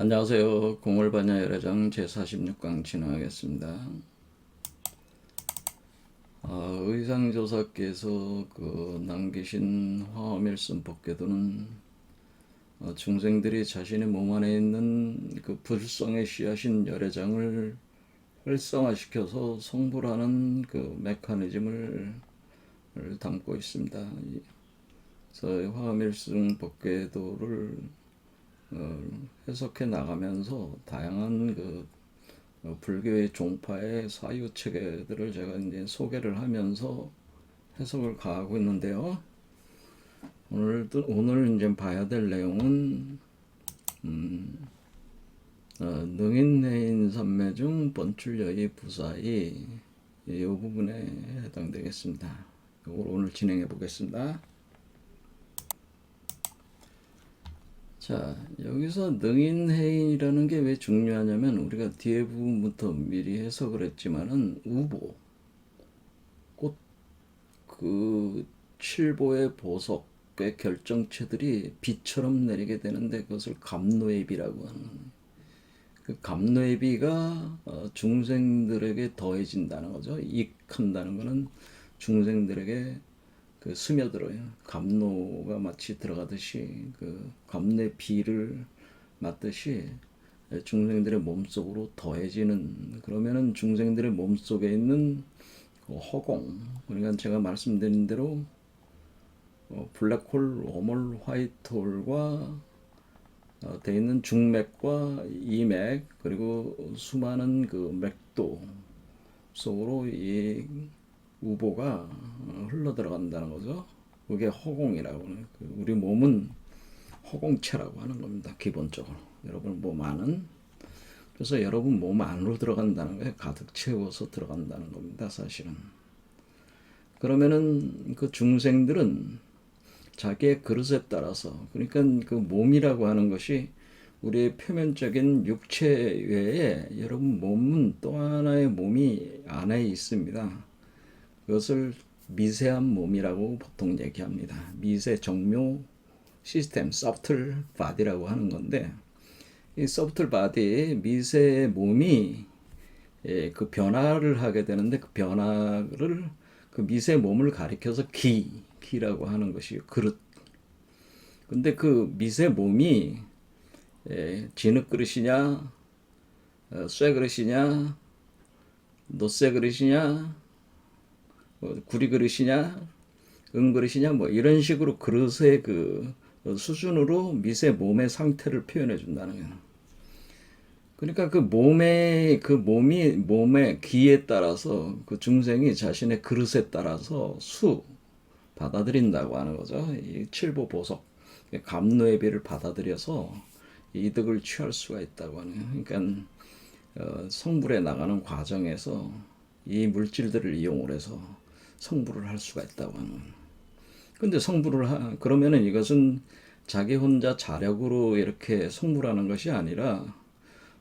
안녕하세요. 공월반야 열애장 제46강 진행하겠습니다. 의상조사께서 남기신 화엄일순 법궤도는 중생들이 자신의 몸 안에 있는 그 불성의 씨앗인 열애장을 활성화시켜서 성불하는 그 메커니즘을 담고 있습니다. 그래서 화엄일순 법궤도를 해석해 나가면서 다양한 불교의 종파의 사유 체계들을 제가 이제 소개를 하면서 해석을 가하고 있는데요. 오늘 이제 봐야 될 내용은 능인내인 삼매 중 번출여의 부사이 이 부분에 해당되겠습니다. 이걸 오늘 진행해 보겠습니다. 자, 여기서 능인해인이라는 게 왜 중요하냐면 우리가 뒤에 부분부터 미리 해석을 했지만은 우보, 곧 그 칠보의 보석의 결정체들이 비처럼 내리게 되는데 그것을 갑노의비라고 하는 그 갑노의비가 중생들에게 더해진다는 거죠. 익한다는 거는 중생들에게 스며들어요. 갑노가 마치 들어가듯이 그 갑내 비를 맞듯이 중생들의 몸속으로 더해지는, 그러면은 중생들의 몸속에 있는 그 허공, 그러니까 제가 말씀드린 대로 블랙홀, 웜홀, 화이트홀과 되어 있는 중맥과 이맥, 그리고 수많은 그 맥도 속으로 이 우보가 흘러 들어간다는 거죠. 그게 허공이라고 하는, 우리 몸은 허공체라고 하는 겁니다. 기본적으로 여러분 몸 안은, 그래서 여러분 몸 안으로 들어간다는 거예요. 가득 채워서 들어간다는 겁니다. 사실은. 그러면은 그 중생들은 자기의 그릇에 따라서, 그러니까 그 몸이라고 하는 것이 우리의 표면적인 육체 외에 여러분 몸은 또 하나의 몸이 안에 있습니다. 그것을 미세한 몸이라고 보통 얘기합니다. 미세 정묘 시스템, 서브틀 바디라고 하는 건데, 이 서브틀 바디, 미세 몸이 그 변화를 하게 되는데, 그 변화를 그 미세 몸을 가리켜서 기라고 하는 것이 그릇. 근데 그 미세 몸이 진흙 그릇이냐, 쇠 그릇이냐, 노쇠 그릇이냐, 구리 그릇이냐, 은 그릇이냐, 뭐 이런 식으로 그릇의 그 수준으로 미세 몸의 상태를 표현해 준다는 거예요. 그러니까 그 몸의 기에 따라서 그 중생이 자신의 그릇에 따라서 받아들인다고 하는 거죠. 이 칠보 보석, 갑노의 비를 받아들여서 이득을 취할 수가 있다고 하는 거예요. 그러니까 성불에 나가는 과정에서 이 물질들을 이용을 해서 성불을 할 수가 있다고 하는 거예요. 근데 그러면은 이것은 자기 혼자 자력으로 이렇게 성불하는 것이 아니라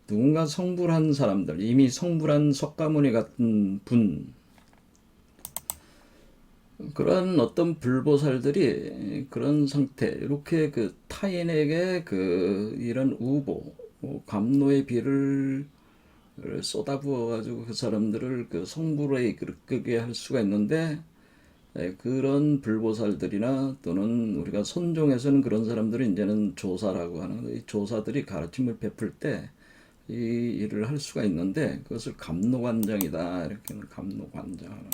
누군가 성불한 사람들, 이미 성불한 석가모니 같은 그런 어떤 불보살들이 그런 상태, 이렇게 그 타인에게 이런 우보, 감노의 비를 쏟아부어가지고 그 사람들을 그 성불에 이끌게 할 수가 있는데, 그런 불보살들이나 또는 우리가 선종에서는 그런 사람들이 이제는 조사라고 하는, 이 조사들이 가르침을 베풀 때 이 일을 할 수가 있는데, 그것을 감노관장이다 이렇게는 감노관장.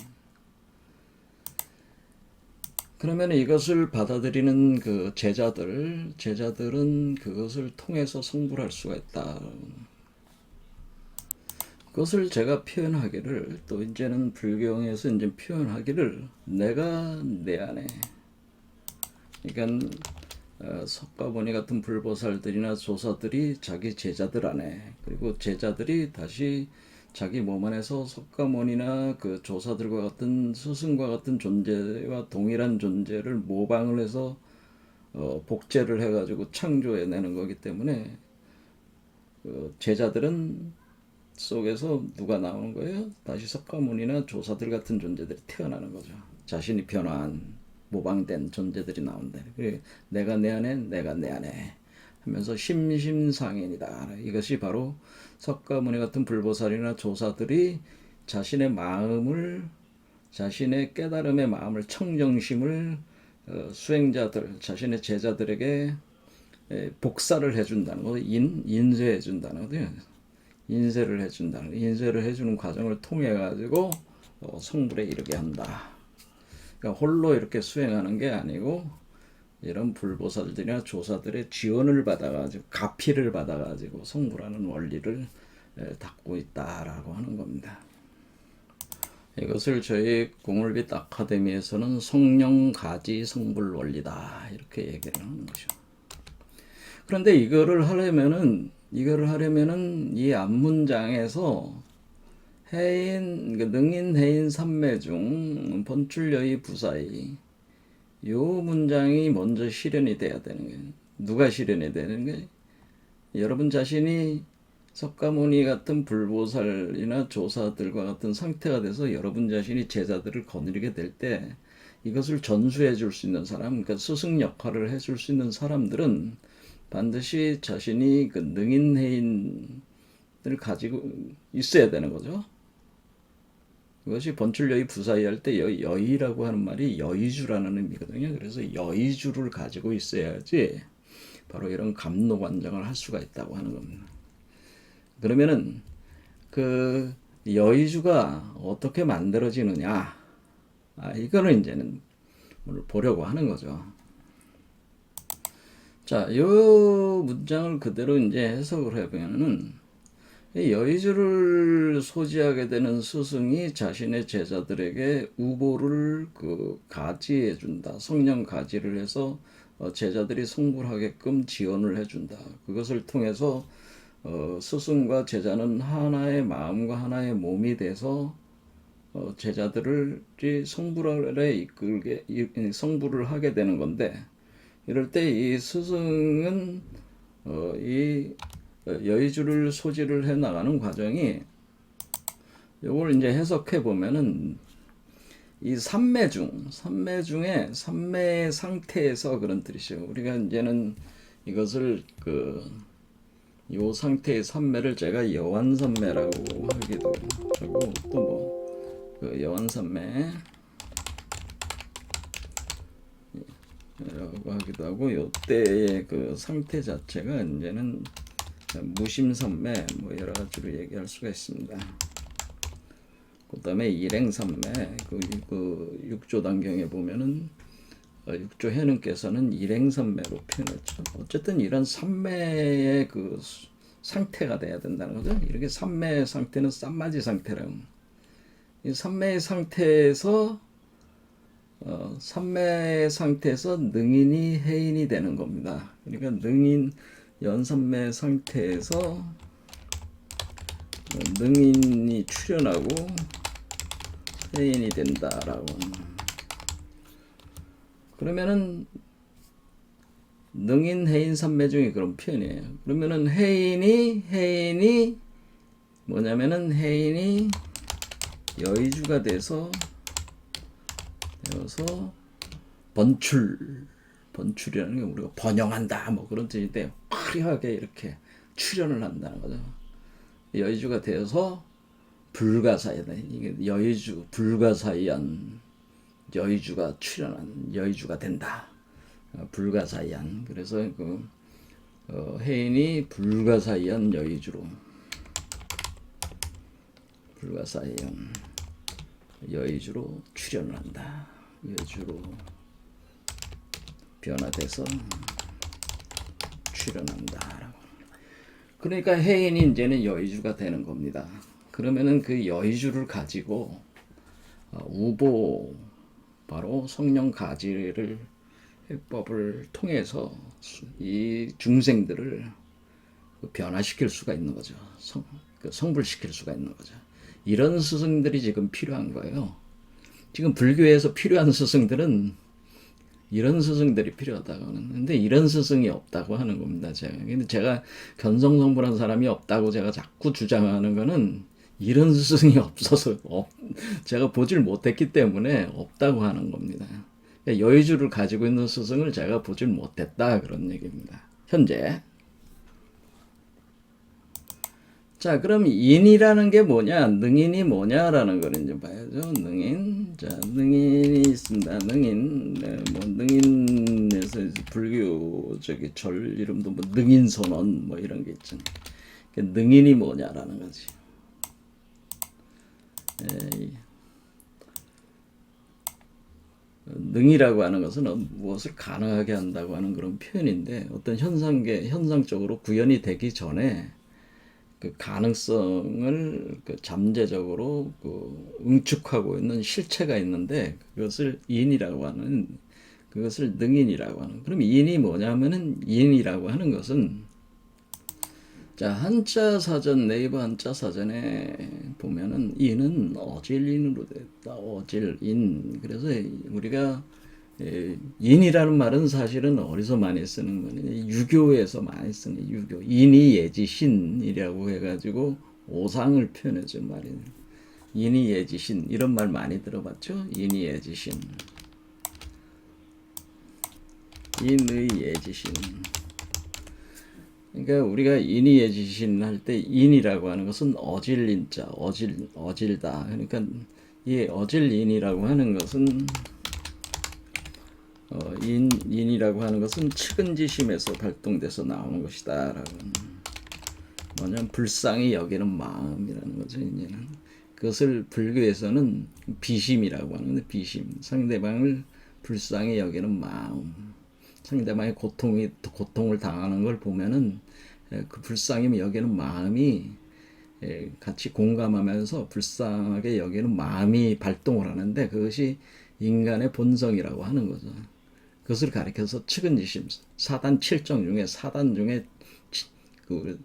그러면 이것을 받아들이는 그 제자들은 그것을 통해서 성불할 수가 있다. 그것을 제가 표현하기를, 또 이제는 불경에서 이제 표현하기를, 내가 내 안에, 그러니까 석가모니 같은 불보살들이나 조사들이 자기 제자들 안에, 그리고 제자들이 다시 자기 몸 안에서 석가모니나 그 조사들과 같은 스승과 같은 존재와 동일한 존재를 모방을 해서 복제를 해가지고 창조해내는 거기 때문에 제자들은 속에서 누가 나오는 거예요? 다시 석가모니나 조사들 같은 존재들이 태어나는 거죠. 자신이 변화한 모방된 존재들이 나온다. 내가 내 안에, 내가 내 안에 하면서 심심상인이다. 이것이 바로 석가모니 같은 불보살이나 조사들이 자신의 마음을, 자신의 깨달음의 마음을, 청정심을 수행자들, 자신의 제자들에게 복사를 해준다는 거, 인쇄해 준다는 거죠. 인쇄를 해준다는 거. 인쇄를 해주는 과정을 통해 가지고 성불에 이르게 한다. 그러니까 홀로 이렇게 수행하는 게 아니고 이런 불보살들이나 조사들의 지원을 받아가지고 가피를 받아가지고 성불하는 원리를 닦고 있다라고 하는 겁니다. 이것을 저희 공울빛 아카데미에서는 성령가지 성불 원리다 이렇게 얘기를 하는 거죠. 그런데 이거를 하려면은 이 앞문장에서 해인, 능인 해인 삼매 중 번출여의 부사의 요 문장이 먼저 실현이 돼야 되는 거예요. 누가 실현이 되는 거예요? 여러분 자신이 석가모니 같은 불보살이나 조사들과 같은 상태가 돼서 여러분 자신이 제자들을 거느리게 될 때 이것을 전수해 줄 수 있는 사람, 그러니까 스승 역할을 해줄 수 있는 사람들은 반드시 자신이 그 능인해인을 가지고 있어야 되는 거죠. 그것이 번출여의 부사의 할 때 여의라고 하는 말이 여의주라는 의미거든요. 그래서 여의주를 가지고 있어야지 바로 이런 감로관장을 할 수가 있다고 하는 겁니다. 그러면은 그 여의주가 어떻게 만들어지느냐, 이거는 이제는 오늘 보려고 하는 거죠. 자, 요 문장을 그대로 이제 해석을 해보면은 여의주를 소지하게 되는 스승이 자신의 제자들에게 우보를 가지해 준다. 성령 가지를 해서 제자들이 성불하게끔 지원을 해준다. 그것을 통해서 스승과 제자는 하나의 마음과 하나의 몸이 돼서 제자들을 성불을 하게 되는 건데, 이럴 때 이 스승은 이 여의주를 소지를 해 나가는 과정이, 요걸 이제 해석해 보면은 이 삼매 중에 삼매 상태에서 그런 뜻이죠. 우리가 이제는 이것을 요 상태의 삼매를 제가 여완삼매라고 하기도 하고 또 여완삼매 라고 하기도 하고, 요때의 그 상태 자체가 이제는 무심삼매 여러 가지로 얘기할 수가 있습니다. 그 다음에 일행삼매, 그 육조단경에 보면은 육조 해능께서는 일행삼매로 표현했죠. 어쨌든 이런 삼매의 그 상태가 돼야 된다는 거죠. 이렇게 삼매의 상태는 쌈마지 상태라고. 이 삼매의 상태에서 삼매의 상태에서 능인이 해인이 되는 겁니다. 그러니까 능인 연삼매 상태에서 능인이 출현하고 해인이 된다라고. 그러면은 능인 해인 삼매 중에 그런 표현이에요. 그러면은 해인이 뭐냐면은 해인이 여의주가 돼서 번출이라는 게 우리가 번영한다 그런 뜻인데, 화려하게 이렇게 출현을 한다는 거죠. 여의주가 되어서 불가사의한, 이게 여의주 불가사의한 여의주가 출현한 여의주가 된다. 불가사의한. 그래서 해인이 불가사의한 여의주로, 불가사의한 여의주로 출현을 한다. 여의주로 변화돼서 출현한다라고. 그러니까 해인이 이제는 여의주가 되는 겁니다. 그러면은 그 여의주를 가지고 우보, 바로 성령 가지를 해법을 통해서 이 중생들을 변화시킬 수가 있는 거죠. 성불시킬 수가 있는 거죠. 이런 스승들이 지금 필요한 거예요. 지금 불교에서 필요한 스승들은 이런 스승들이 필요하다고 하는. 근데 이런 스승이 없다고 하는 겁니다. 근데 제가 견성성불한 사람이 없다고 제가 자꾸 주장하는 거는 이런 스승이 없어서 제가 보질 못했기 때문에 없다고 하는 겁니다. 여의주를 가지고 있는 스승을 제가 보질 못했다, 그런 얘기입니다. 현재 자, 그럼 인이라는 게 뭐냐, 능인이 뭐냐라는 걸 이제 봐야죠. 능인. 자, 능인이 있습니다. 능인. 네, 뭐 능인에서 불교 저기 절 이름도 뭐 능인선언 뭐 이런 게 있잖아요. 능인이 뭐냐라는 거지. 에, 능이라고 하는 것은 무엇을 가능하게 한다고 하는 그런 표현인데, 어떤 현상적으로 구현이 되기 전에 그 가능성을 그 잠재적으로 그 응축하고 있는 실체가 있는데, 그것을 능인이라고 하는. 그럼 인이 뭐냐면은, 인이라고 하는 것은, 자, 한자 사전, 네이버 한자 사전에 보면은 인은 어질인으로 됐다. 어질인. 그래서 우리가 인이라는 말은 사실은 어디서 많이 쓰는 거냐, 유교에서 많이 쓰는, 유교. 인이 예지신이라고 해가지고 오상을 표현해 준 말이에요. 인이 예지신, 이런 말 많이 들어봤죠? 인이 예지신. 인의 예지신. 그러니까 우리가 인이 예지신 할 때, 인이라고 하는 것은 어질인자, 어질다. 그러니까 이 어질인이라고 하는 것은 인이라고 하는 것은 측은지심에서 발동돼서 나오는 것이다 라고. 뭐냐면 불쌍히 여기는 마음이라는 거죠. 이제는 그것을 불교에서는 비심이라고 하는데, 비심, 상대방을 불쌍히 여기는 마음, 상대방의 고통을 당하는 걸 보면은 그 불쌍히 여기는 마음이 같이 공감하면서 불쌍하게 여기는 마음이 발동을 하는데, 그것이 인간의 본성이라고 하는 거죠. 그것을 가리켜서 측은지심, 사단 7정 중에 사단 중에 그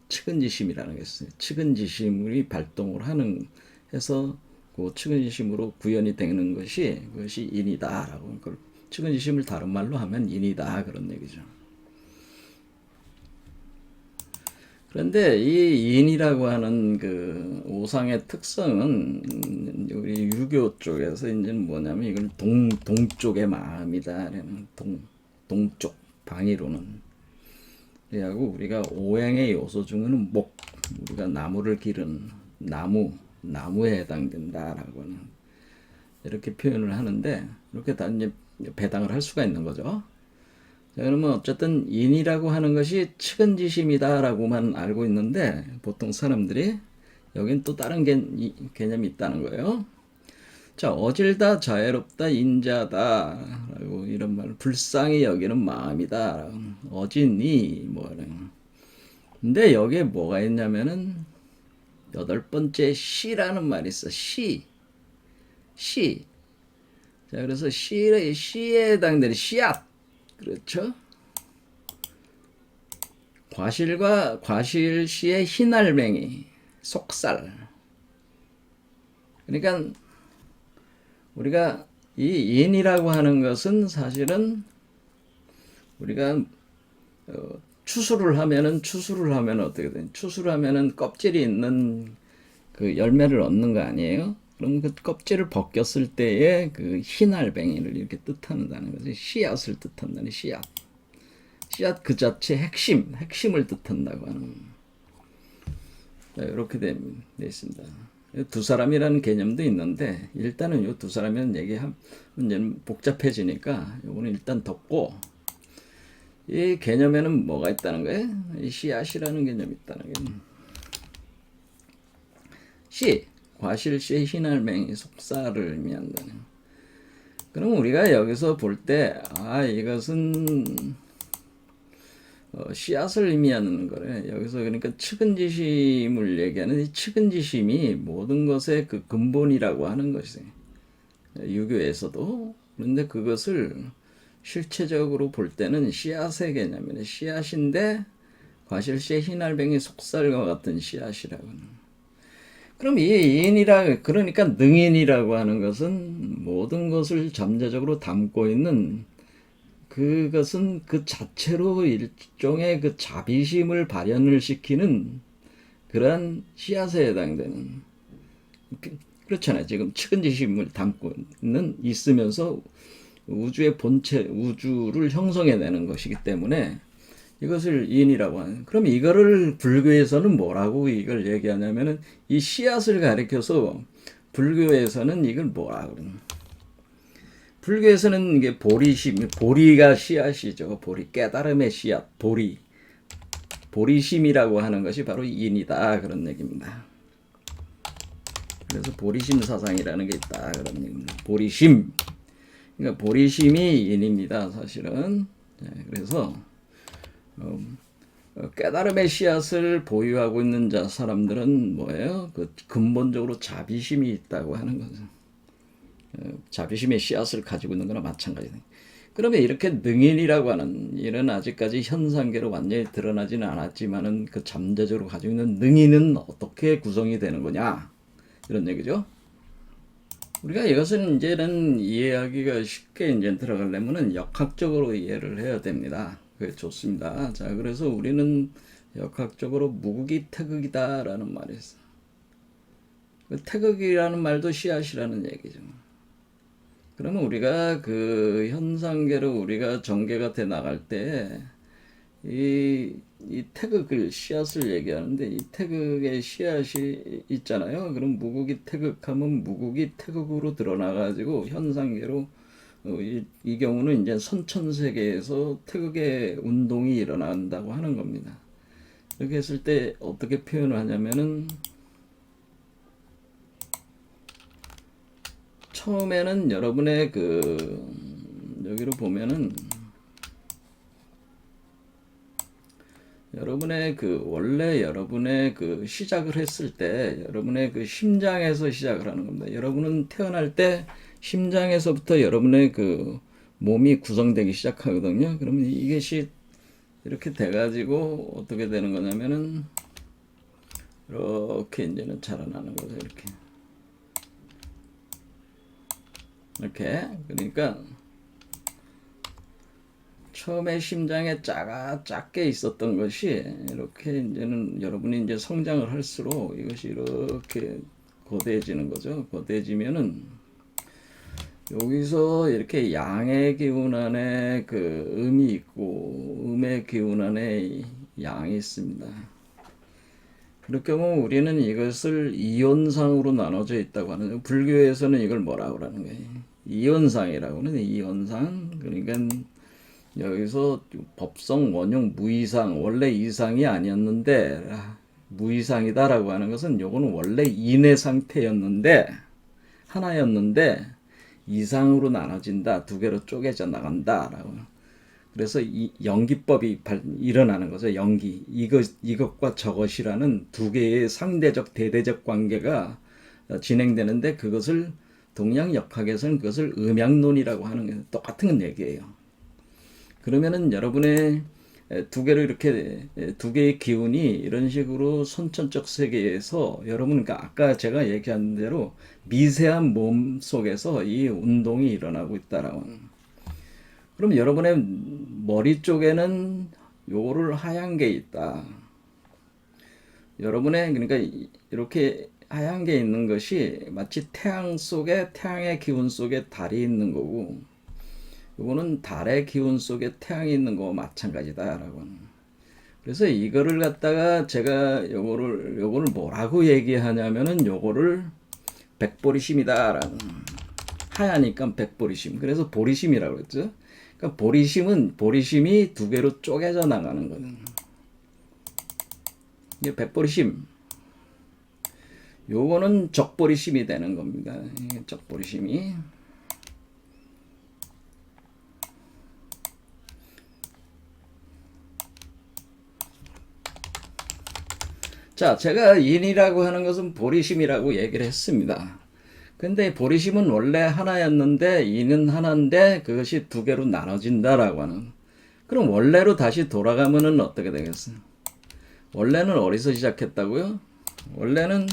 측은지심이라는 게 있어요. 측은지심이 발동을 하는 해서 그 측은지심으로 구현이 되는 것이, 그것이 인이다라고. 그걸 측은지심을 다른 말로 하면 인이다, 그런 얘기죠. 그런데 이 인이라고 하는 그 오상의 특성은 우리 유교 쪽에서 이제 뭐냐면, 이걸 동쪽의 마음이다. 동쪽 방위로는. 그리고 우리가 오행의 요소 중에는 목, 우리가 나무를 기른 나무에 해당된다라고 하는, 이렇게 표현을 하는데, 이렇게 다 이제 배당을 할 수가 있는 거죠. 자, 그러면 어쨌든 인이라고 하는 것이 측은지심이다라고만 알고 있는데, 보통 사람들이 여긴 또 다른 개념이 있다는 거예요. 자, 어질다, 자애롭다, 인자다 라고, 이런 말, 불쌍히 여기는 마음이다, 어진이 뭐는. 근데 여기에 뭐가 있냐면은 8번째 시라는 말이 있어. 시. 자, 그래서 시에 해당되는 씨앗. 그렇죠? 과실시의 흰알맹이, 속살. 그러니까 우리가 이 인이라고 하는 것은 사실은 우리가 추수를 하면은 어떻게 돼? 추수를 하면은 껍질이 있는 그 열매를 얻는 거 아니에요? 그럼 그 껍질을 벗겼을 때의 그 흰알뱅이를 이렇게 뜻한다는 거지. 씨앗을 뜻한다는, 씨앗 그 자체 핵심을 뜻한다고 하는. 이렇게 돼 있습니다. 두 사람이라는 개념도 있는데, 일단은 이 두 사람이라는 얘기하면 이제 복잡해지니까 요거는 일단 덮고, 이 개념에는 뭐가 있다는 거예요? 이 씨앗이라는 개념이 있다는 거예요. 과실시의 흰알맹이, 속살을 의미한다는. 그럼 우리가 여기서 볼 때, 이것은 씨앗을 의미하는 거래. 여기서 그러니까 측은지심을 얘기하는, 이 측은지심이 모든 것의 그 근본이라고 하는 것이에요. 유교에서도. 그런데 그것을 실체적으로 볼 때는 씨앗의 개념이네. 씨앗인데 과실시의 흰알뱅이, 속살과 같은 씨앗이라고 하는. 그럼 이 그러니까 능인이라고 하는 것은 모든 것을 잠재적으로 담고 있는, 그것은 그 자체로 일종의 그 자비심을 발현을 시키는 그러한 씨앗에 해당되는, 그렇잖아요. 지금 측은지심을 담고 있으면서 우주의 본체, 우주를 형성해내는 것이기 때문에 이것을 인이라고 하는. 그럼 이거를 불교에서는 뭐라고 이걸 얘기하냐면은 이 씨앗을 가리켜서 불교에서는 이걸 뭐라고 그러는. 불교에서는 이게 보리심, 보리가 씨앗이죠. 보리, 깨달음의 씨앗, 보리. 보리심이라고 하는 것이 바로 인이다. 그런 얘기입니다. 그래서 보리심 사상이라는 게 있다. 그런 얘기입니다. 보리심. 그러니까 보리심이 인입니다. 사실은. 그래서 깨달음의 씨앗을 보유하고 있는 사람들은 뭐예요? 그 근본적으로 자비심이 있다고 하는 거죠. 자비심의 씨앗을 가지고 있는 거나 마찬가지다. 그러면 이렇게 능인이라고 하는 이런 아직까지 현상계로 완전히 드러나지는 않았지만은 그 잠재적으로 가지고 있는 능인은 어떻게 구성이 되는 거냐? 이런 얘기죠. 우리가 이것은 이제는 이해하기가 쉽게 이제 들어가려면은 역학적으로 이해를 해야 됩니다. 그게 좋습니다. 자, 그래서 우리는 역학적으로 무극이 태극이다라는 말이 있어. 그 태극이라는 말도 씨앗이라는 얘기죠. 그러면 우리가 그 현상계로 우리가 전개가 돼 나갈 때 이 태극을 씨앗을 얘기하는데 이 태극의 씨앗이 있잖아요. 그럼 무국이 태극하면 무국이 태극으로 드러나가지고 현상계로 이 경우는 이제 선천세계에서 태극의 운동이 일어난다고 하는 겁니다. 이렇게 했을 때 어떻게 표현을 하냐면은 처음에는 여러분의 여기로 보면은 여러분의 원래 여러분의 시작을 했을 때 여러분의 심장에서 시작을 하는 겁니다. 여러분은 태어날 때 심장에서부터 여러분의 몸이 구성되기 시작하거든요. 그러면 이것이 이렇게 돼가지고 어떻게 되는 거냐면은 이렇게 이제는 자라나는 거죠. 이렇게. 그러니까 처음에 심장에 작게 있었던 것이 이렇게 이제는 여러분이 이제 성장을 할수록 이것이 이렇게 거대해지는 거죠. 거대해지면은 여기서 이렇게 양의 기운 안에 음이 있고 음의 기운 안에 양이 있습니다. 그럴 경우 우리는 이것을 이온상으로 나눠져 있다고 하는 거예요. 불교에서는 이걸 뭐라고 하는 거예요? 이온상이라고 하는 이온상. 그러니까 여기서 법성, 원용, 무이상, 원래 이상이 아니었는데 무이상이다라고 하는 것은 요거는 원래 인의 상태였는데 하나였는데 이상으로 나눠진다, 두 개로 쪼개져 나간다라고. 그래서 이 연기법이 일어나는 거죠. 연기. 이것과 저것이라는 두 개의 상대적 대대적 관계가 진행되는데 그것을 동양역학에서는 그것을 음양론이라고 하는 게 똑같은 얘기예요. 그러면은 여러분의 두 개로 이렇게 두 개의 기운이 이런 식으로 선천적 세계에서 여러분 아까 제가 얘기한 대로 미세한 몸 속에서 이 운동이 일어나고 있다라고. 그럼 여러분의 머리 쪽에는 요거를 하얀 게 있다. 여러분의 그러니까 이렇게 하얀 게 있는 것이 마치 태양 속에 태양의 기운 속에 달이 있는 거고 요거는 달의 기운 속에 태양이 있는 거와 마찬가지다라고. 그래서 이거를 갖다가 제가 요거를 뭐라고 얘기하냐면은 요거를 백보리심이다라는. 하얀니까 백보리심. 그래서 보리심이라고 했죠. 그러니까 보리심이 두 개로 쪼개져 나가는 거예요. 이게 백보리심. 요거는 적보리심이 되는 겁니다. 적보리심이. 자, 제가 인이라고 하는 것은 보리심이라고 얘기를 했습니다. 근데 보리심은 원래 하나였는데 인은 하나인데 그것이 두 개로 나눠진다라고 하는. 그럼 원래로 다시 돌아가면은 어떻게 되겠어요? 원래는 어디서 시작했다고요? 원래는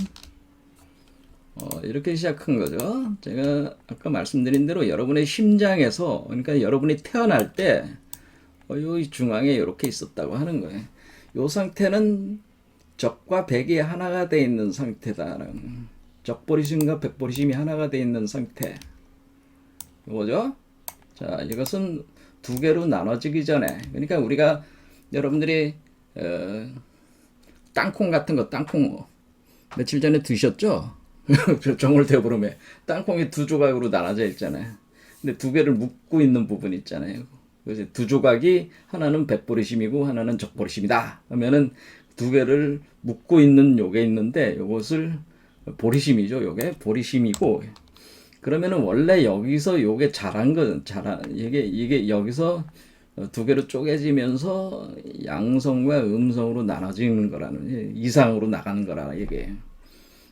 이렇게 시작한 거죠. 제가 아까 말씀드린 대로 여러분의 심장에서, 그러니까 여러분이 태어날 때 요 중앙에 이렇게 있었다고 하는 거예요. 요 상태는 적과 백이 하나가 돼 있는 상태다라는. 적보리심과 백보리심이 하나가 돼 있는 상태. 이거죠? 자, 이것은 두 개로 나눠지기 전에, 그러니까 우리가 여러분들이 땅콩 같은 거, 땅콩 며칠 전에 드셨죠? 정월대보름에 땅콩이 두 조각으로 나눠져 있잖아요. 근데 두 개를 묶고 있는 부분 있잖아요. 그래서 두 조각이 하나는 백보리심이고 하나는 적보리심이다 하면은 두 개를 묶고 있는 요게 있는데 요것을 보리심이죠. 요게 보리심이고, 그러면은 원래 여기서 요게 이게 여기서 두 개로 쪼개지면서 양성과 음성으로 나눠지는 거라는, 이상으로 나가는 거라 이게.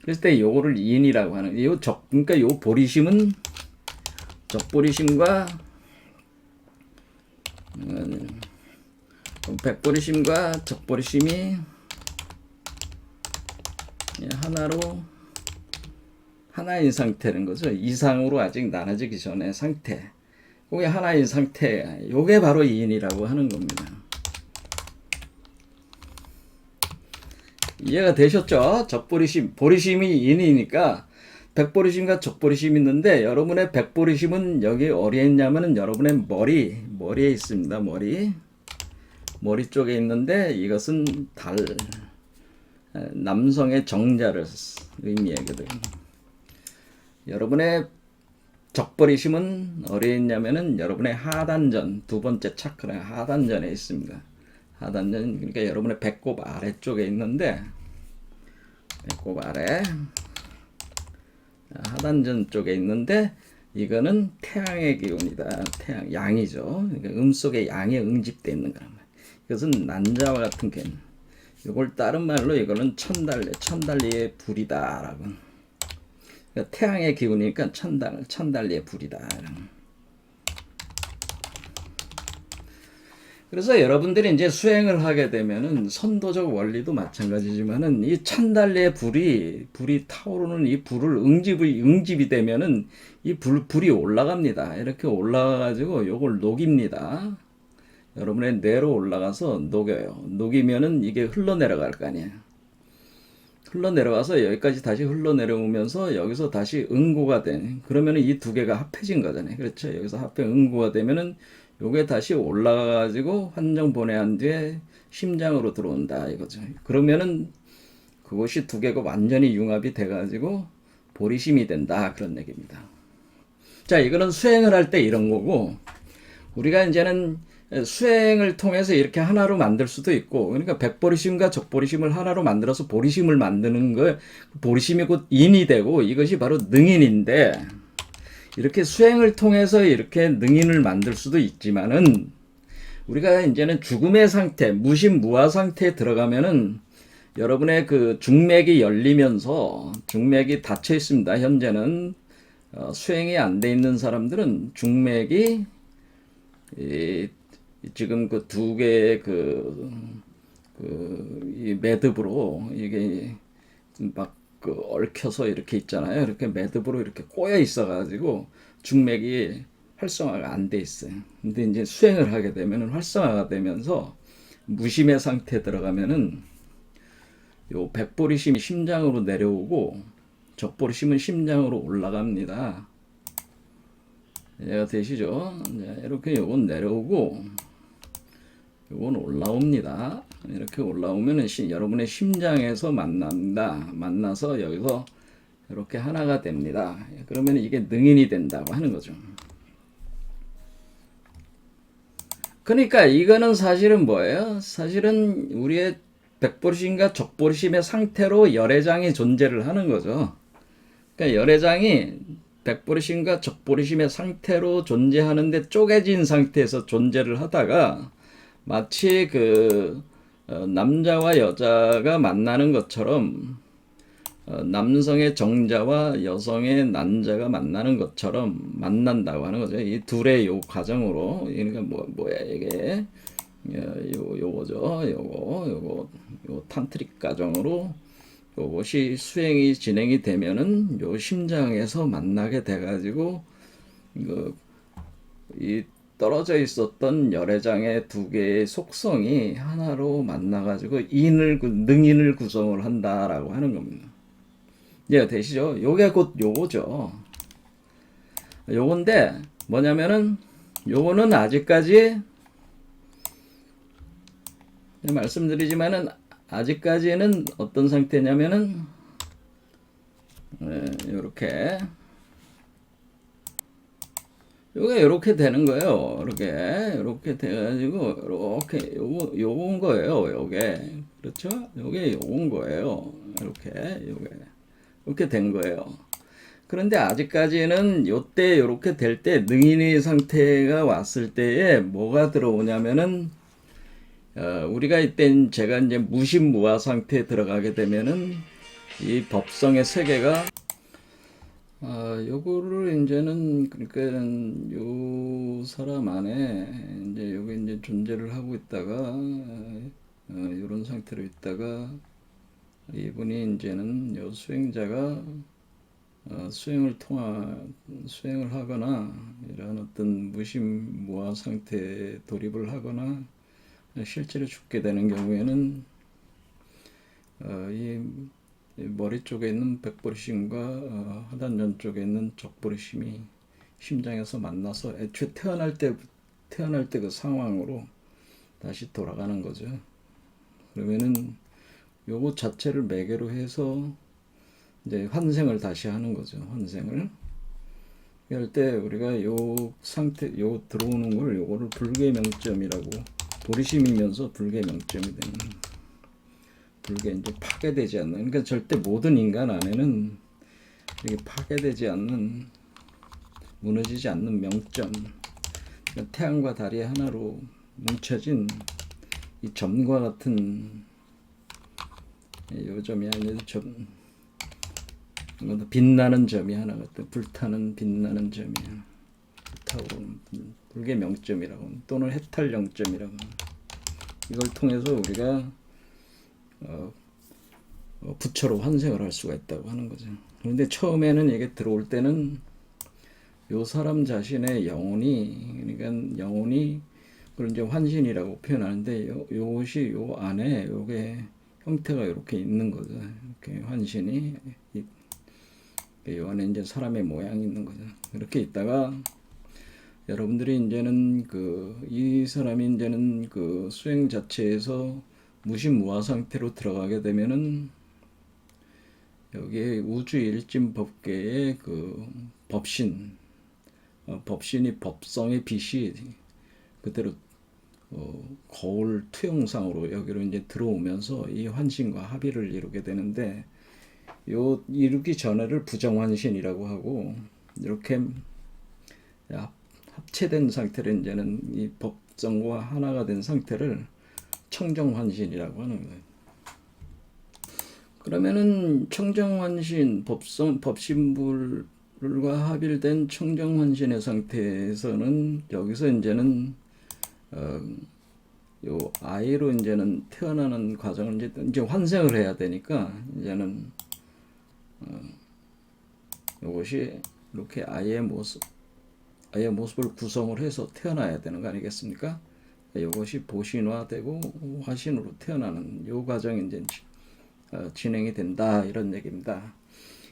그랬을 때 요거를 인이라고 하는, 그러니까 요 보리심은 적보리심과 백보리심과 적보리심이 하나인 상태는 거죠. 이상으로 아직 나눠지기 전에 상태. 그게 하나인 상태. 요게 바로 이인이라고 하는 겁니다. 이해가 되셨죠? 적보리심, 보리심이 인이니까 백보리심과 적보리심이 있는데, 여러분의 백보리심은 여기 어디에 있냐면은 여러분의 머리에 있습니다. 머리 쪽에 있는데, 이것은 남성의 정자를 의미하거든. 여러분의 적보리심은 어디에 있냐면은 여러분의 하단전, 두 번째 차크라 하단전에 있습니다. 하단전, 그러니까 여러분의 배꼽 아래쪽에 있는데, 배꼽 아래 하단전 쪽에 있는데, 이거는 태양의 기운이다. 태양, 양이죠. 그러니까 속에 양이 응집되어 있는 거란 말이에요. 이것은 난자와 같은 개념. 이걸 다른 말로 이거는 천달리의 불이다라고. 그러니까 태양의 기운이니까 천달리의 불이다. 그래서 여러분들이 이제 수행을 하게 되면은 선도적 원리도 마찬가지지만은 이 천달래의 불이 타오르는 이 불을 응집이 되면은 이 불이 올라갑니다. 이렇게 올라가가지고 요걸 녹입니다. 여러분의 뇌로 올라가서 녹여요. 녹이면은 이게 흘러내려갈 거 아니에요. 흘러내려가서 여기까지 다시 흘러내려오면서 여기서 다시 응고가 돼. 그러면은 이 두 개가 합해진 거잖아요. 그렇죠? 여기서 합해 응고가 되면은 요게 다시 올라가가지고 환정 보내한 뒤에 심장으로 들어온다 이거죠. 그러면은 그것이 두 개가 완전히 융합이 돼가지고 보리심이 된다, 그런 얘기입니다. 자, 이거는 수행을 할 때 이런 거고, 우리가 이제는 수행을 통해서 이렇게 하나로 만들 수도 있고, 그러니까 백보리심과 적보리심을 하나로 만들어서 보리심을 만드는 거, 보리심이 곧 인이 되고 이것이 바로 능인인데, 이렇게 수행을 통해서 이렇게 능인을 만들 수도 있지만은, 우리가 이제는 죽음의 상태, 무심무화 상태에 들어가면은 여러분의 그 중맥이 열리면서 중맥이 닫혀 있습니다. 현재는 수행이 안 돼 있는 사람들은 중맥이 지금 그 두 개의 이 매듭으로 이게 막 얽혀서 이렇게 있잖아요. 이렇게 매듭으로 이렇게 꼬여 있어가지고 중맥이 활성화가 안 돼 있어요. 근데 이제 수행을 하게 되면은 활성화가 되면서 무심의 상태에 들어가면은 요 백보리심이 심장으로 내려오고 적보리심은 심장으로 올라갑니다. 이해가 되시죠? 이렇게 요건 내려오고 요건 올라옵니다. 이렇게 올라오면은 여러분의 심장에서 만납니다. 만나서 여기서 이렇게 하나가 됩니다. 그러면 이게 능인이 된다고 하는 거죠. 그러니까 이거는 사실은 뭐예요? 사실은 우리의 백보리심과 적보리심의 상태로 열애장이 존재를 하는 거죠. 그러니까 열애장이 백보리심과 적보리심의 상태로 존재하는데 쪼개진 상태에서 존재를 하다가 마치 남자와 여자가 만나는 것처럼, 남성의 정자와 여성의 난자가 만나는 것처럼 만난다고 하는 거죠. 이 둘의 요 과정으로, 그러니까 뭐야 이게 요거죠. 요거 탄트릭 과정으로 요것이 수행이 진행이 되면은 요 심장에서 만나게 돼가지고 이 떨어져 있었던 열애장의 두 개의 속성이 하나로 만나가지고 능인을 구성을 한다라고 하는 겁니다. 이해가 되시죠? 요게 곧 요거죠. 요건데 뭐냐면은 요거는 아직까지 말씀드리지만은 아직까지는 어떤 상태냐면은 이렇게 요게 이렇게 되는 거예요. 이렇게 돼가지고 이렇게 요건 거예요. 요게 그렇죠? 요게 요건 거예요. 요게 이렇게 된 거예요. 그런데 아직까지는 요때 요렇게 될 때 능인의 상태가 왔을 때에 뭐가 들어오냐면은 우리가 이때 제가 이제 무심무화 상태에 들어가게 되면은 이 법성의 세계가 요거를 이제는 그러니까 요 사람 안에 이제 요게 이제 존재를 하고 있다가 요런 상태로 있다가 이분이 이제는 요 수행자가 수행을 하거나 이런 어떤 무심무화 상태에 돌입을 하거나 실제로 죽게 되는 경우에는 이 머리 쪽에 있는 백보리심과 하단전 쪽에 있는 적보리심이 심장에서 만나서 애초에 태어날 때 그 상황으로 다시 돌아가는 거죠. 그러면은 요것 자체를 매개로 해서 이제 환생을 다시 하는 거죠. 환생을 할 때 우리가 요 상태 요 들어오는 걸 요거를 불계명점이라고 보리심이면서 불계명점이 되는 불계 이제 파괴되지 않는 그러니까 절대 모든 인간 안에는 이게 파괴되지 않는 무너지지 않는 명점 그러니까 태양과 달이 하나로 뭉쳐진 이 점과 같은 요 점이 아니라 빛나는 점이 하나 같은 불타는 빛나는 점이야. 불타오르는 불계 명점이라고 또는 해탈 영점이라고 이걸 통해서 우리가 부처로 환생을 할 수가 있다고 하는 거죠. 그런데 처음에는 이게 들어올 때는 요 사람 자신의 영혼이 그러니까 영혼이 그걸 이제 환신이라고 표현하는데 요것이 요 안에 요게 형태가 이렇게 있는 거죠. 이렇게 환신이 요 안에 이제 사람의 모양이 있는 거죠. 이렇게 있다가 여러분들이 이제는 이 사람이 이제는 그 수행 자체에서 무심무화 상태로 들어가게 되면은 여기에 우주 일진 법계의 그 법신이 법성의 빛이 그대로 거울 투영상으로 여기로 이제 들어오면서 이 환신과 합의를 이루게 되는데 요 이루기 전에를 부정환신이라고 하고 이렇게 합체된 상태를 이제는 이 법성과 하나가 된 상태를 청정환신이라고 하는 거예요. 그러면은 청정환신 법신불과 합일된 청정환신의 상태에서는 여기서 이제는 요 아이로 이제는 태어나는 과정을 이제 환생을 해야 되니까 이제는 요것이 이렇게 아이의 모습을 구성을 해서 태어나야 되는 거 아니겠습니까? 이것이 보신화되고 화신으로 태어나는 요 과정이 이제 진행이 된다 이런 얘기입니다.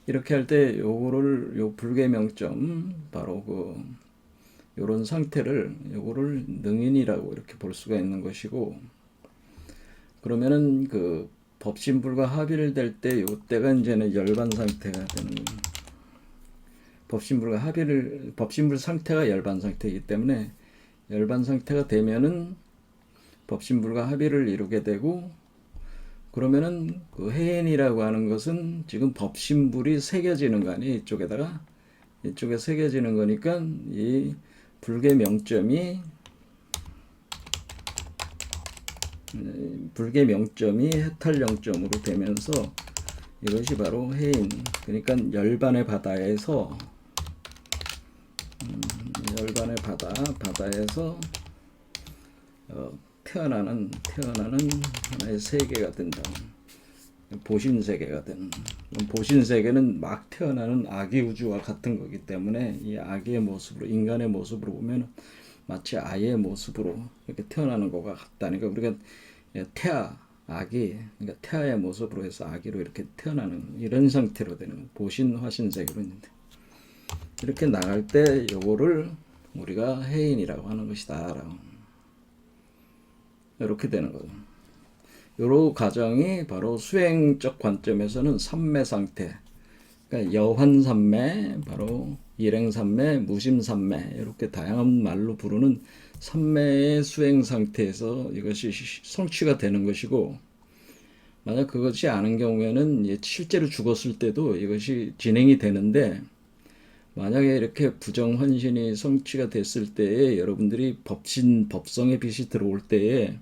이렇게 할 때 요거를 요 불계명점 바로 요런 상태를 요거를 능인이라고 이렇게 볼 수가 있는 것이고 그러면은 그 법신불과 합의를 될 때 요때가 이제는 열반 상태가 되는 법신불 상태가 열반 상태이기 때문에 열반 상태가 되면은 법신불과 합의를 이루게 되고 그러면은 그 해인이라고 하는 것은 지금 법신불이 새겨지는 거 아니에요. 이쪽에 새겨지는 거니까 이 불계 명점이 해탈 영점으로 되면서 이것이 바로 해인 그러니까 열반의 바다에서 바다에서 태어나는 하나의 세계가 된다. 보신 세계가 되는. 보신 세계는 막 태어나는 아기 우주와 같은 거기 때문에 이 아기의 모습으로 인간의 모습으로 보면 마치 아이의 모습으로 이렇게 태어나는 것과 같다니까 우리가 아기 그러니까 태아의 모습으로 해서 아기로 이렇게 태어나는 이런 상태로 되는 보신 화신 세계로 있는데 이렇게 나갈 때 요거를 우리가 해인이라고 하는 것이다라고 이렇게 되는 거죠. 요런 과정이 바로 수행적 관점에서는 삼매 상태, 그러니까 여환삼매, 바로 일행삼매, 무심삼매 이렇게 다양한 말로 부르는 삼매의 수행 상태에서 이것이 성취가 되는 것이고, 만약 그것이 아닌 경우에는 실제로 죽었을 때도 이것이 진행이 되는데, 만약에 이렇게 부정환신이 성취가 됐을 때에 여러분들이 법성의 빛이 들어올 때에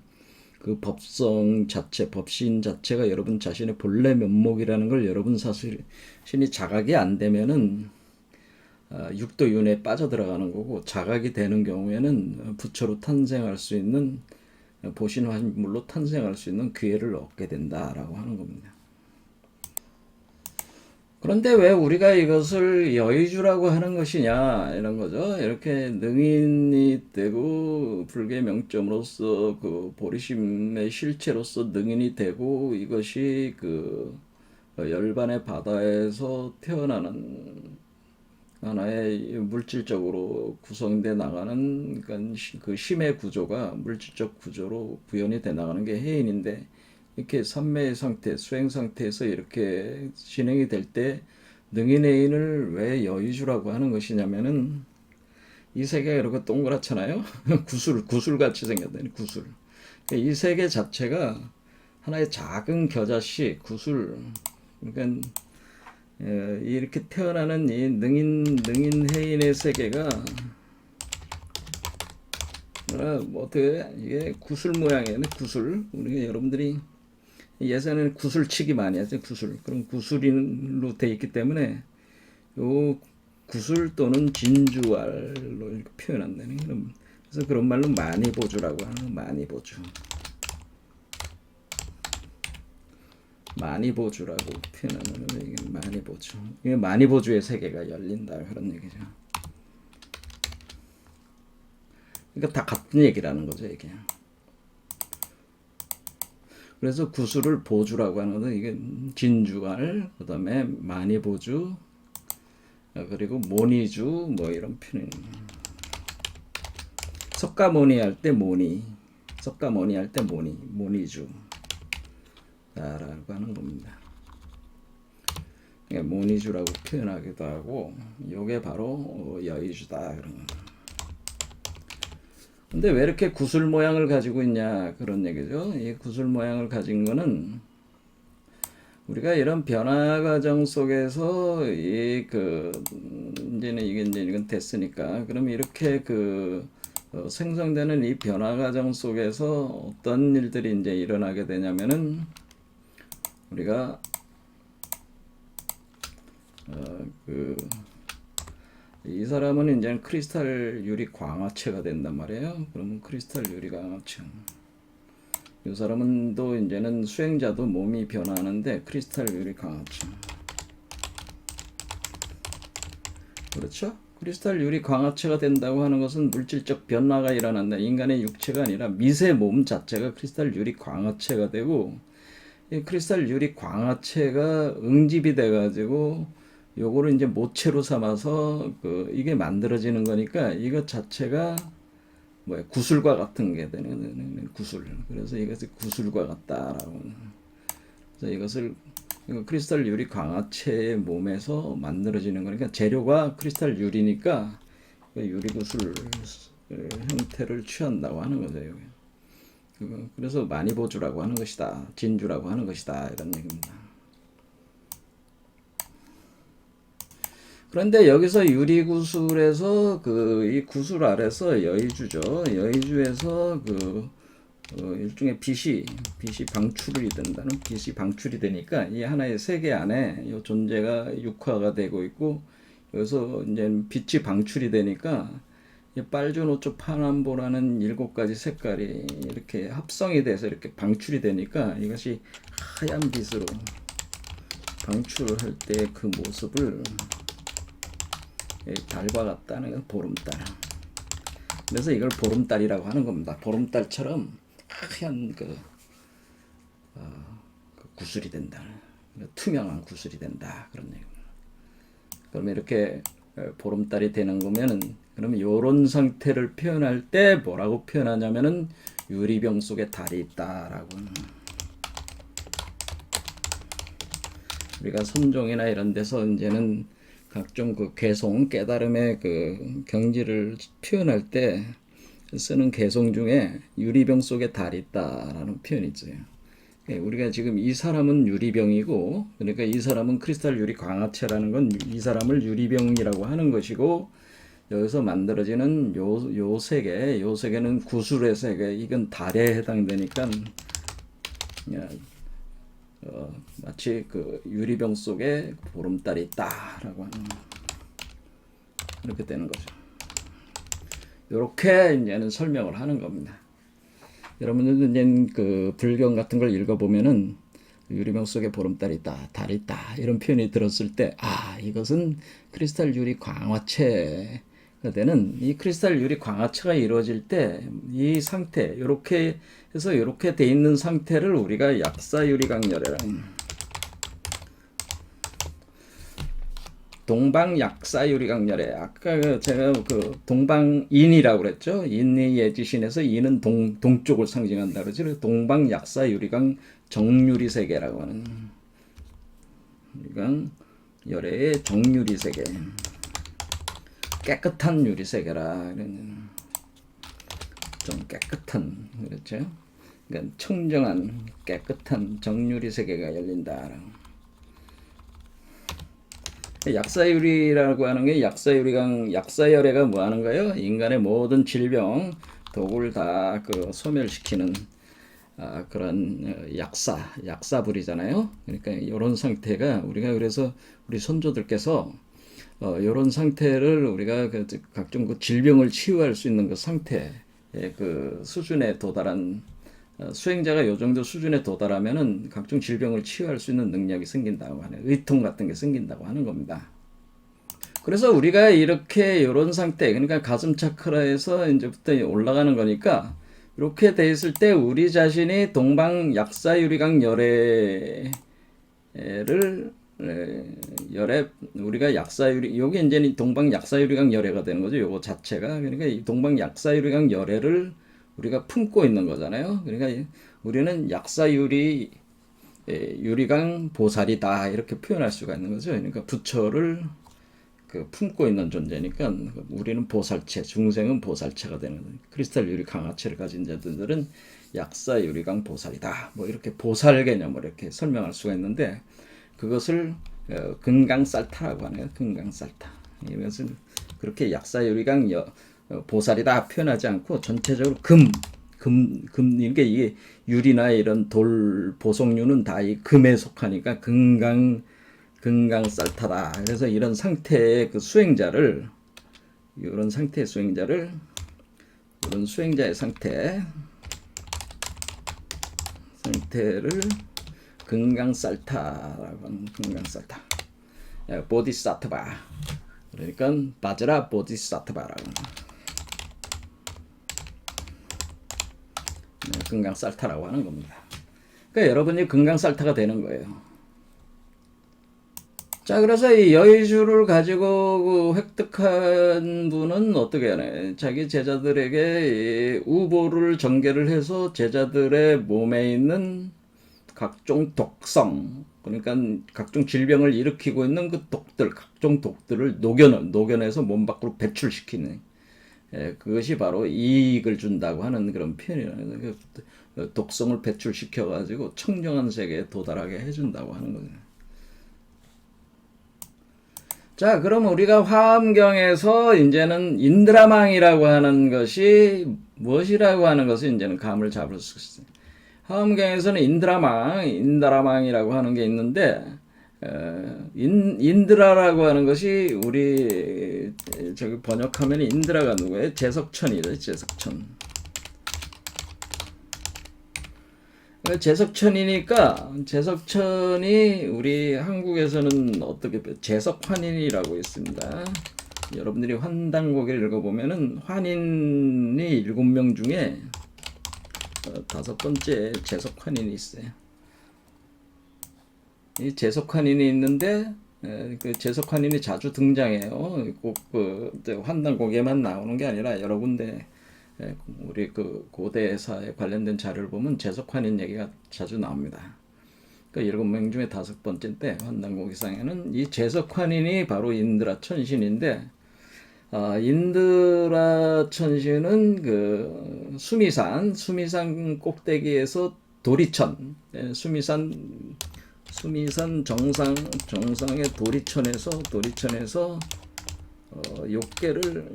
그 법성 자체, 법신 자체가 여러분 자신의 본래 면목이라는 걸 여러분 자신이 자각이 안 되면은 육도윤회에 빠져들어가는 거고, 자각이 되는 경우에는 부처로 탄생할 수 있는, 보신환물로 탄생할 수 있는 기회를 얻게 된다라고 하는 겁니다. 그런데 왜 우리가 이것을 여의주라고 하는 것이냐 이런 거죠. 이렇게 능인이 되고 불계 명점으로서 그 보리심의 실체로서 능인이 되고, 이것이 그 열반의 바다에서 태어나는 하나의 물질적으로 구성돼 나가는, 그러니까 그 심의 구조가 물질적 구조로 구현이 돼 나가는 게 해인인데, 이렇게 삼매의 상태, 수행 상태에서 이렇게 진행이 될 때 능인해인을 왜 여의주라고 하는 것이냐면은, 이 세계가 이렇게 동그랗잖아요. 구슬같이 생겼다니, 구슬. 이 세계 자체가 하나의 작은 겨자씨, 구슬. 그러니까 이렇게 태어나는 이 능인해인의 세계가 뭐 어떻게 이게 구슬 모양이에요, 구슬. 우리 여러분들이 예전에는 구슬치기 많이 했죠. 구슬. 그럼 구슬로 돼 있기 때문에 요 구슬 또는 진주알로 이렇게 표현한다는. 그래서 그런 말로 만이보주라고 하는, 만이보주. 만이보주라고 표현하는, 이게 만이보주. 이게 만이보주의 세계가 열린다 그런 얘기죠. 그러니까 다 같은 얘기라는 거죠, 이게. 그래서 구슬을 보주라고 하는 것은 이게 진주알, 그 다음에 만이보주, 그리고 모니주, 뭐 이런 표현. 석가모니 할 때 모니, 석가모니 할 때 모니, 모니주 라고 하는 겁니다. 모니주라고 표현하기도 하고, 요게 바로 여의주다 그런 겁니다. 근데 왜 이렇게 구슬 모양을 가지고 있냐 그런 얘기죠. 이 구슬 모양을 가진 거는 우리가 이런 변화 과정 속에서 이제는 이건 됐으니까, 그럼 이렇게 생성되는 이 변화 과정 속에서 어떤 일들이 이제 일어나게 되냐면은, 우리가 이 사람은 이제 크리스탈 유리 광화체가 된단 말이에요. 그러면 크리스탈 유리 광화체. 이 사람은 또 이제는 수행자도 몸이 변화하는데 크리스탈 유리 광화체. 그렇죠? 크리스탈 유리 광화체가 된다고 하는 것은 물질적 변화가 일어난다. 인간의 육체가 아니라 미세 몸 자체가 크리스탈 유리 광화체가 되고, 이 크리스탈 유리 광화체가 응집이 돼가지고 요거를 이제 모체로 삼아서 이게 만들어지는 거니까, 이것 자체가 구슬과 같은 게 되는 구슬. 그래서 이것이 구슬과 같다라고. 그래서 이것을 크리스탈 유리 광화체의 몸에서 만들어지는 거니까, 재료가 크리스탈 유리니까 유리 구슬 형태를 취한다고 하는 거죠. 그래서 만이보주라고 하는 것이다, 진주라고 하는 것이다 이런 얘기입니다. 그런데 여기서 유리구슬에서 이 구슬 아래서 여의주죠. 여의주에서 일종의 빛이 방출이 된다는, 빛이 방출이 되니까 이 하나의 세계 안에 이 존재가 육화가 되고 있고, 여기서 이제 빛이 방출이 되니까 빨주, 노초, 파남보라는 7가지 색깔이 이렇게 합성이 돼서 이렇게 방출이 되니까, 이것이 하얀 빛으로 방출할 때 그 모습을 달과 같다는 건 보름달. 그래서 이걸 보름달이라고 하는 겁니다. 보름달처럼 하얀 구슬이 된다. 투명한 구슬이 된다. 그런 얘기입니다. 그러면 이렇게 보름달이 되는 거면은, 그러면 요런 상태를 표현할 때 뭐라고 표현하냐면은, 유리병 속에 달이 있다라고. 우리가 선종이나 이런 데서 이제는 각종 그 개송, 깨달음의 그 경지를 표현할 때 쓰는 개송 중에 유리병 속에 달이 있다라는 표현이 있어요. 우리가 지금 이 사람은 유리병이고, 그러니까 이 사람은 크리스탈 유리 광화체라는 건 이 사람을 유리병이라고 하는 것이고, 여기서 만들어지는 요 세계, 요 세계는 구술의 세계, 이건 달에 해당되니까 마치 그 유리병 속에 보름달이 있다라고 하는, 이렇게 되는 거죠. 이렇게 이제는 설명을 하는 겁니다. 여러분들도 이제 그 불경 같은 걸 읽어보면은 유리병 속에 보름달이 있다, 달이 있다 이런 표현이 들었을 때, 아, 이것은 크리스탈 유리 광화체가 되는, 이 크리스탈 유리 광화체가 이루어질 때 이 상태, 이렇게 해서 이렇게 돼 있는 상태를 우리가 약사유리광열애라는, 동방약사유리광열애, 아까 제가 그 동방인이라고 그랬죠. 인의 예지신에서 인은 동쪽을 상징한다 그러죠. 그래서 동방약사유리광 정유리세계라고 하는, 유리광 열애의 정유리세계, 깨끗한 유리세계라, 이런 좀 깨끗한, 그렇죠. 그러니까 청정한 깨끗한 정유리세계가 열린다라고. 약사유리라고 하는 게, 약사유리강, 약사열애가 뭐 하는 거예요? 인간의 모든 질병, 독을 다 그 소멸시키는 그런 약사불이잖아요. 그러니까 이런 상태가, 우리가 그래서 우리 선조들께서 이런 상태를 우리가 그 각종 그 질병을 치유할 수 있는 그 상태의 그 수준에 도달한, 수행자가 요 정도 수준에 도달하면은 각종 질병을 치유할 수 있는 능력이 생긴다고 하는, 의통 같은 게 생긴다고 하는 겁니다. 그래서 우리가 이렇게 이런 상태, 그러니까 가슴 차크라에서 이제부터 올라가는 거니까, 이렇게 돼 있을 때 우리 자신이 동방 약사유리강 열애를, 열애, 우리가 약사유리, 요게 이제 동방 약사유리강 열애가 되는 거죠. 요거 자체가. 그러니까 이 동방 약사유리강 열애를 우리가 품고 있는 거잖아요. 그러니까 우리는 약사유리 유리강 보살이다, 이렇게 표현할 수가 있는 거죠. 그러니까 부처를 그 품고 있는 존재니까 우리는 보살체, 중생은 보살체가 되는 거예요. 크리스탈 유리 강화체를 가진 자들은 약사 유리강 보살이다, 뭐 이렇게 보살 개념을 이렇게 설명할 수가 있는데, 그것을 금강살타라고 하네요. 금강살타. 이것은 그렇게 약사 유리강 보살이다 표현하지 않고 전체적으로 이게 유리나 이런 돌 보석류는 다 이 금에 속하니까 금강살타다. 그래서 이런 상태의 그 수행자를, 이런 상태의 수행자를, 이런 수행자의 상태를 금강살타라고 하는, 금강살타, 보디사트바, 그러니까 바즈라 보디사트바라고 하는, 금강살타라고 하는 겁니다. 그러니까 여러분이 금강살타가 되는 거예요. 자, 그래서 이 여의주를 가지고 그 획득한 분은 어떻게 하나요? 자기 제자들에게 우보를 전개를 해서 제자들의 몸에 있는 각종 독성, 그러니까 각종 질병을 일으키고 있는 그 독들, 각종 독들을 녹여내서 몸 밖으로 배출시키는, 그것이 바로 이익을 준다고 하는 그런 표현이라는, 그 독성을 배출시켜가지고 청정한 세계에 도달하게 해준다고 하는 거죠. 자, 그럼 우리가 화엄경에서 이제는 인드라망이라고 하는 것이 무엇이라고 하는 것을 이제는 감을 잡을 수 있어요. 화엄경에서는 인드라망이라고 하는 게 있는데, 인드라라고 하는 것이 우리 저기 번역하면 인드라가 누구예요? 제석천이래, 제석천. 제석천이니까, 제석천이 우리 한국에서는 어떻게 제석환인이라고 있습니다. 여러분들이 환단고개를 읽어보면은 환인이 7명 중에 5번째 제석환인이 있어요. 이 제석환인이 있는데, 그 제석환인이 자주 등장해요. 꼭 그 환단고개만 나오는 게 아니라 여러 군데, 우리 그 고대사에 관련된 자료를 보면 제석환인 얘기가 자주 나옵니다. 그 7명 중에 5번째인데 환단고기상에는 이 제석환인이 바로 인드라 천신인데 인드라 천신은 그 수미산 꼭대기에서 도리천 수미산 정상의 도리천에서 욕계를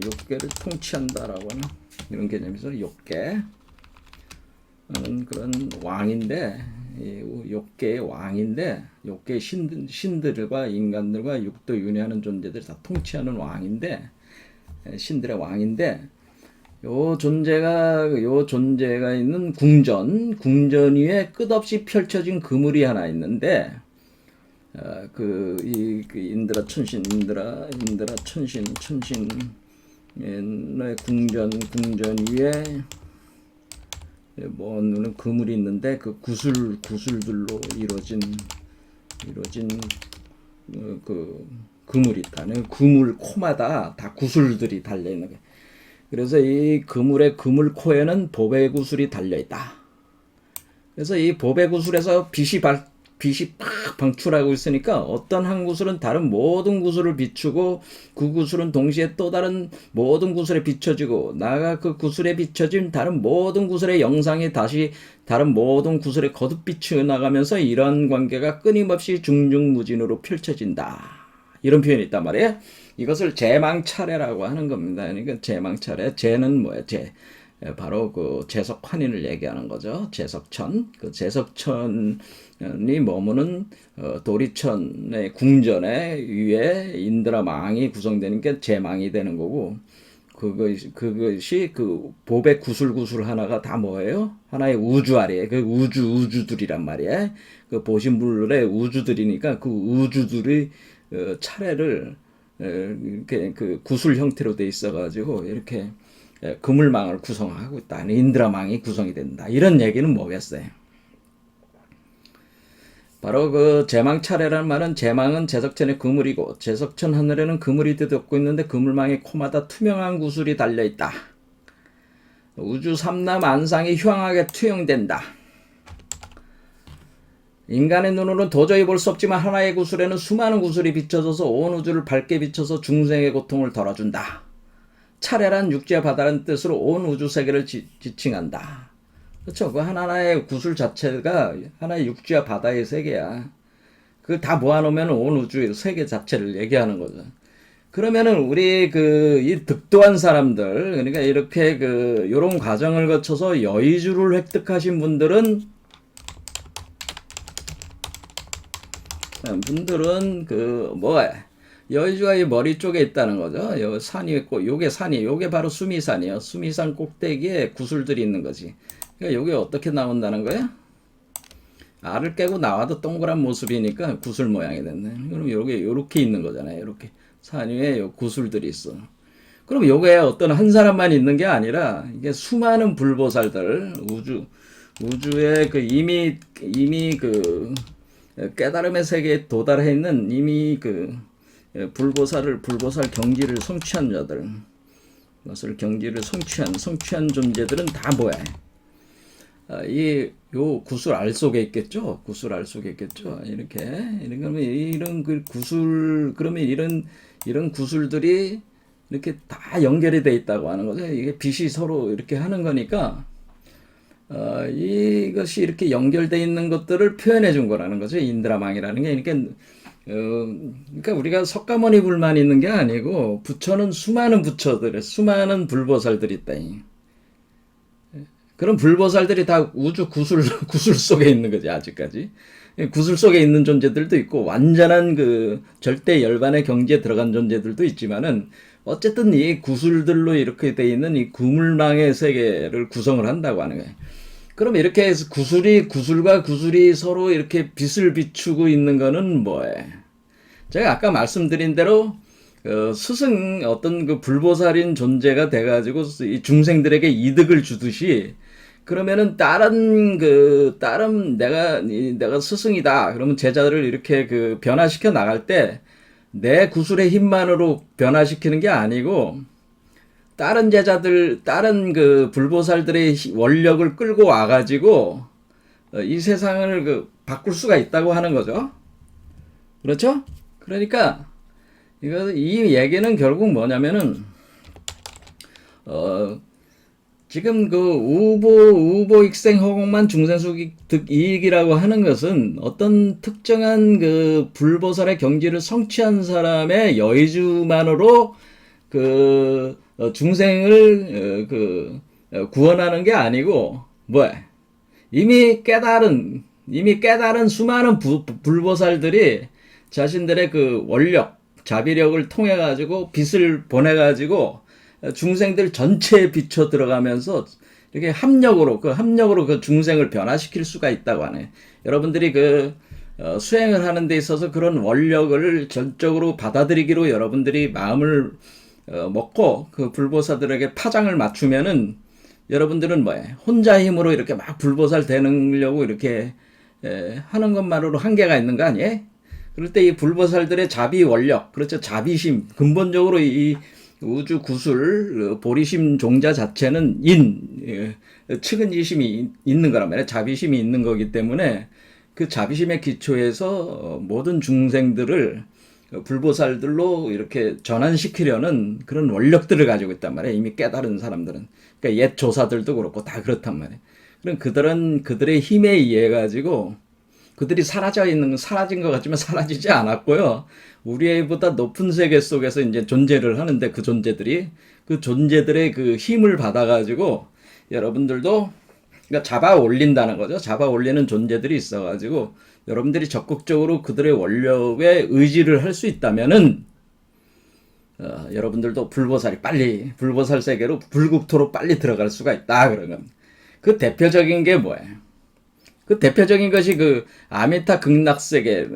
통치한다라고 하는 이런 개념에서 욕계 그런 왕인데 욕계의 왕인데 욕계 신들과 인간들과 육도 윤회하는 존재들 다 통치하는 왕인데 신들의 왕인데 요 존재가 있는 궁전 위에 끝없이 펼쳐진 그물이 하나 있는데 그 인드라 천신의 궁전 위에 뭐는 그물이 있는데 그 구슬들로 이루어진 그 그물이 있다는 그물 코마다 다 구슬들이 달려 있는 거예요. 그래서 이 그물 코에는 보배 구슬이 달려 있다. 그래서 이 보배 구슬에서 빛이 팍 방출하고 있으니까 어떤 한 구슬은 다른 모든 구슬을 비추고 그 구슬은 동시에 또 다른 모든 구슬에 비춰지고 나아가 그 구슬에 비춰진 다른 모든 구슬의 영상이 다시 다른 모든 구슬에 거듭 비추어 나가면서 이런 관계가 끊임없이 중중무진으로 펼쳐진다. 이런 표현이 있단 말이에요. 이것을 제망차례라고 하는 겁니다. 그러니까 제망차례, 제는 뭐예요? 바로 그 제석환인을 얘기하는 거죠. 제석천. 그 제석천이 머무는 도리천의 궁전에 위에 인드라 망이 구성되는 게 제망이 되는 거고, 그것이 그 보배 구슬 하나가 다 뭐예요? 하나의 우주 아래에 그 우주들이란 말이에요. 그 보신불의 우주들이니까 그 우주들이 차례를 이렇게 그 구슬 형태로 돼 있어가지고 이렇게 그물망을 구성하고 있다. 인드라망이 구성이 된다. 이런 얘기는 뭐겠어요? 바로 그 제망차례라는 말은 제망은 제석천의 그물이고 제석천 하늘에는 그물이 뒤덮고 있는데 그물망의 코마다 투명한 구슬이 달려있다. 우주 삼남 안상이 휘황하게 투영된다. 인간의 눈으로는 도저히 볼 수 없지만 하나의 구슬에는 수많은 구슬이 비춰져서 온 우주를 밝게 비춰서 중생의 고통을 덜어준다. 차례란 육지와 바다라는 뜻으로 온 우주 세계를 지칭한다. 그렇죠. 그 하나의 구슬 자체가 하나의 육지와 바다의 세계야. 그걸 다 모아놓으면 온 우주의 세계 자체를 얘기하는 거죠. 그러면은 우리 이 득도한 사람들, 그러니까 이렇게 요런 과정을 거쳐서 여의주를 획득하신 분들은 여의주가 이 머리 쪽에 있다는 거죠. 요 산이 있고, 요게 바로 수미산이에요. 수미산 꼭대기에 구슬들이 있는 거지. 그러니까 요게 어떻게 나온다는 거야? 알을 깨고 나와도 동그란 모습이니까 구슬 모양이 됐네. 그럼 요렇게 있는 거잖아요. 요렇게. 산 위에 요 구슬들이 있어. 그럼 요게 어떤 한 사람만 있는 게 아니라, 이게 수많은 불보살들, 우주에 이미 깨달음의 세계에 도달해 있는 이미 불보살 경지를 성취한 자들, 그것을 경지를 성취한 존재들은 다 뭐야? 요 구슬 알 속에 있겠죠? 이렇게. 그러면 이런 구슬들이 이렇게 다 연결이 돼 있다고 하는 거죠. 이게 빛이 서로 이렇게 하는 거니까, 이것이 이렇게 연결되어 있는 것들을 표현해 준 거라는 거죠. 인드라망이라는 게. 그러니까 우리가 석가모니 불만 있는 게 아니고, 부처는 수많은 수많은 불보살들이 있다. 그런 불보살들이 다 우주 구슬 속에 있는 거지, 아직까지. 구슬 속에 있는 존재들도 있고, 완전한 절대 열반의 경지에 들어간 존재들도 있지만은, 어쨌든 이 구슬들로 이렇게 돼 있는 이 그물망의 세계를 구성을 한다고 하는 거예요. 그럼 이렇게 해서 구슬과 구슬이 서로 이렇게 빛을 비추고 있는 거는 뭐예요? 제가 아까 말씀드린 대로, 어떤 불보살인 존재가 돼가지고 이 중생들에게 이득을 주듯이, 그러면은 다른 내가 스승이다. 그러면 제자들을 이렇게 변화시켜 나갈 때 내 구슬의 힘만으로 변화시키는 게 아니고 다른 불보살들의 원력을 끌고 와가지고 이 세상을 바꿀 수가 있다고 하는 거죠. 그렇죠? 그러니까 이 얘기는 결국 뭐냐면은 지금 그 우보 익생 허공만 중생수기 득이익이라고 하는 것은 어떤 특정한 그 불보살의 경지를 성취한 사람의 여의주만으로 그 중생을 구원하는 게 아니고 뭐야? 이미 깨달은 수많은 불보살들이 자신들의 그 원력, 자비력을 통해 가지고 빛을 보내 가지고 중생들 전체에 비춰 들어가면서 이렇게 합력으로 그 중생을 변화시킬 수가 있다고 하네. 여러분들이 수행을 하는 데 있어서 그런 원력을 전적으로 받아들이기로 여러분들이 마음을 먹고 그 불보살들에게 파장을 맞추면은 여러분들은 혼자 힘으로 이렇게 막 불보살 되려고 이렇게 하는 것만으로 한계가 있는 거 아니에요? 그럴 때 이 불보살들의 자비 원력, 그렇죠? 자비심, 근본적으로 이 우주 구술 보리심 종자 자체는 측은지심이 있는 거란 말이에요. 자비심이 있는 거기 때문에 그 자비심의 기초에서 모든 중생들을 불보살들로 이렇게 전환시키려는 그런 원력들을 가지고 있단 말이에요. 이미 깨달은 사람들은. 그러니까 옛 조사들도 그렇고 다 그렇단 말이에요. 그럼 그들의 힘에 의해 가지고 그들이 사라진 것 같지만 사라지지 않았고요. 우리보다 높은 세계 속에서 이제 존재를 하는데 그 존재들의 그 힘을 받아가지고 여러분들도 그러니까 잡아 올린다는 거죠. 잡아 올리는 존재들이 있어가지고 여러분들이 적극적으로 그들의 원력에 의지를 할 수 있다면은 여러분들도 불보살 세계로 불국토로 빨리 들어갈 수가 있다. 그러면 그 대표적인 게 뭐예요? 그 대표적인 것이 그 아미타 극락세계.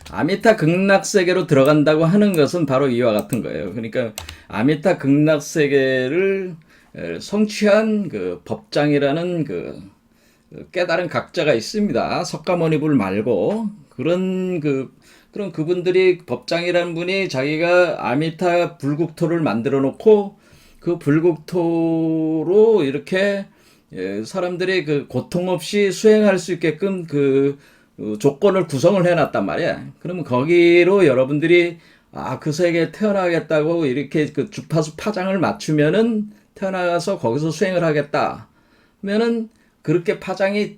아미타 극락세계로 들어간다고 하는 것은 바로 이와 같은 거예요. 그러니까 아미타 극락세계를 성취한 그 법장이라는 그 깨달은 각자가 있습니다. 석가모니불 말고 그런 그분들이 법장이라는 분이 자기가 아미타 불국토를 만들어 놓고 그 불국토로 이렇게 사람들이 그 고통 없이 수행할 수 있게끔 그 조건을 구성을 해놨단 말이야. 그러면 거기로 여러분들이 그 세계에 태어나겠다고 이렇게 그 주파수 파장을 맞추면은 태어나가서 거기서 수행을 하겠다. 하면은 그렇게 파장이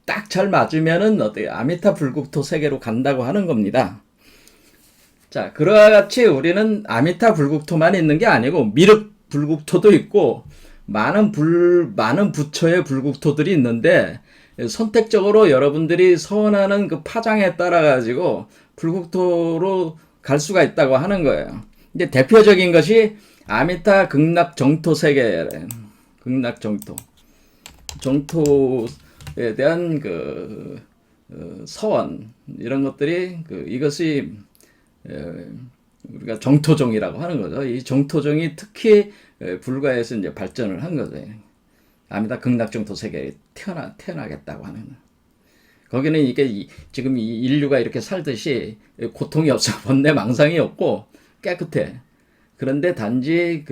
딱 잘 맞으면은 아미타 불국토 세계로 간다고 하는 겁니다. 자, 그와 같이 우리는 아미타 불국토만 있는 게 아니고 미륵 불국토도 있고 많은 부처의 불국토들이 있는데 선택적으로 여러분들이 서원하는 그 파장에 따라 가지고 불국토로 갈 수가 있다고 하는 거예요. 이제 대표적인 것이 아미타 극락 정토 세계래. 극락 정토에 대한 서원 이런 것들이 이것이 우리가 정토종이라고 하는 거죠. 이 정토종이 특히 불가에서 이제 발전을 한 거죠. 아미타 극락정토 세계에 태어나겠다고 하는. 거기는 이게 지금 이 인류가 이렇게 살듯이 고통이 없어, 번뇌 망상이 없고 깨끗해. 그런데 단지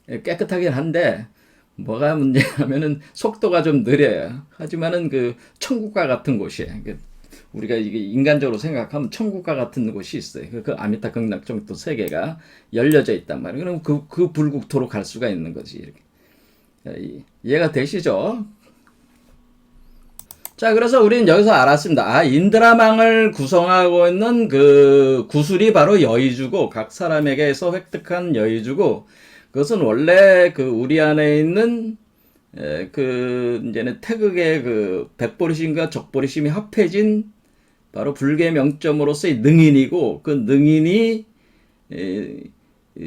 깨끗하긴 한데 뭐가 문제냐면은 속도가 좀 느려요. 하지만은 천국과 같은 곳이에요. 우리가 이게 인간적으로 생각하면 천국과 같은 곳이 있어요. 그 아미타 극락정토 세계가 열려져 있단 말이에요. 그럼 그 불국토로 갈 수가 있는 거지. 이렇게. 이해가 되시죠? 자, 그래서 우리는 여기서 알았습니다. 인드라망을 구성하고 있는 그 구슬이 바로 여의주고, 각 사람에게서 획득한 여의주고, 그것은 원래 우리 안에 있는 이제는 태극의 백보리심과 적보리심이 합해진 바로 불계 명점으로서의 능인이고, 그 능인이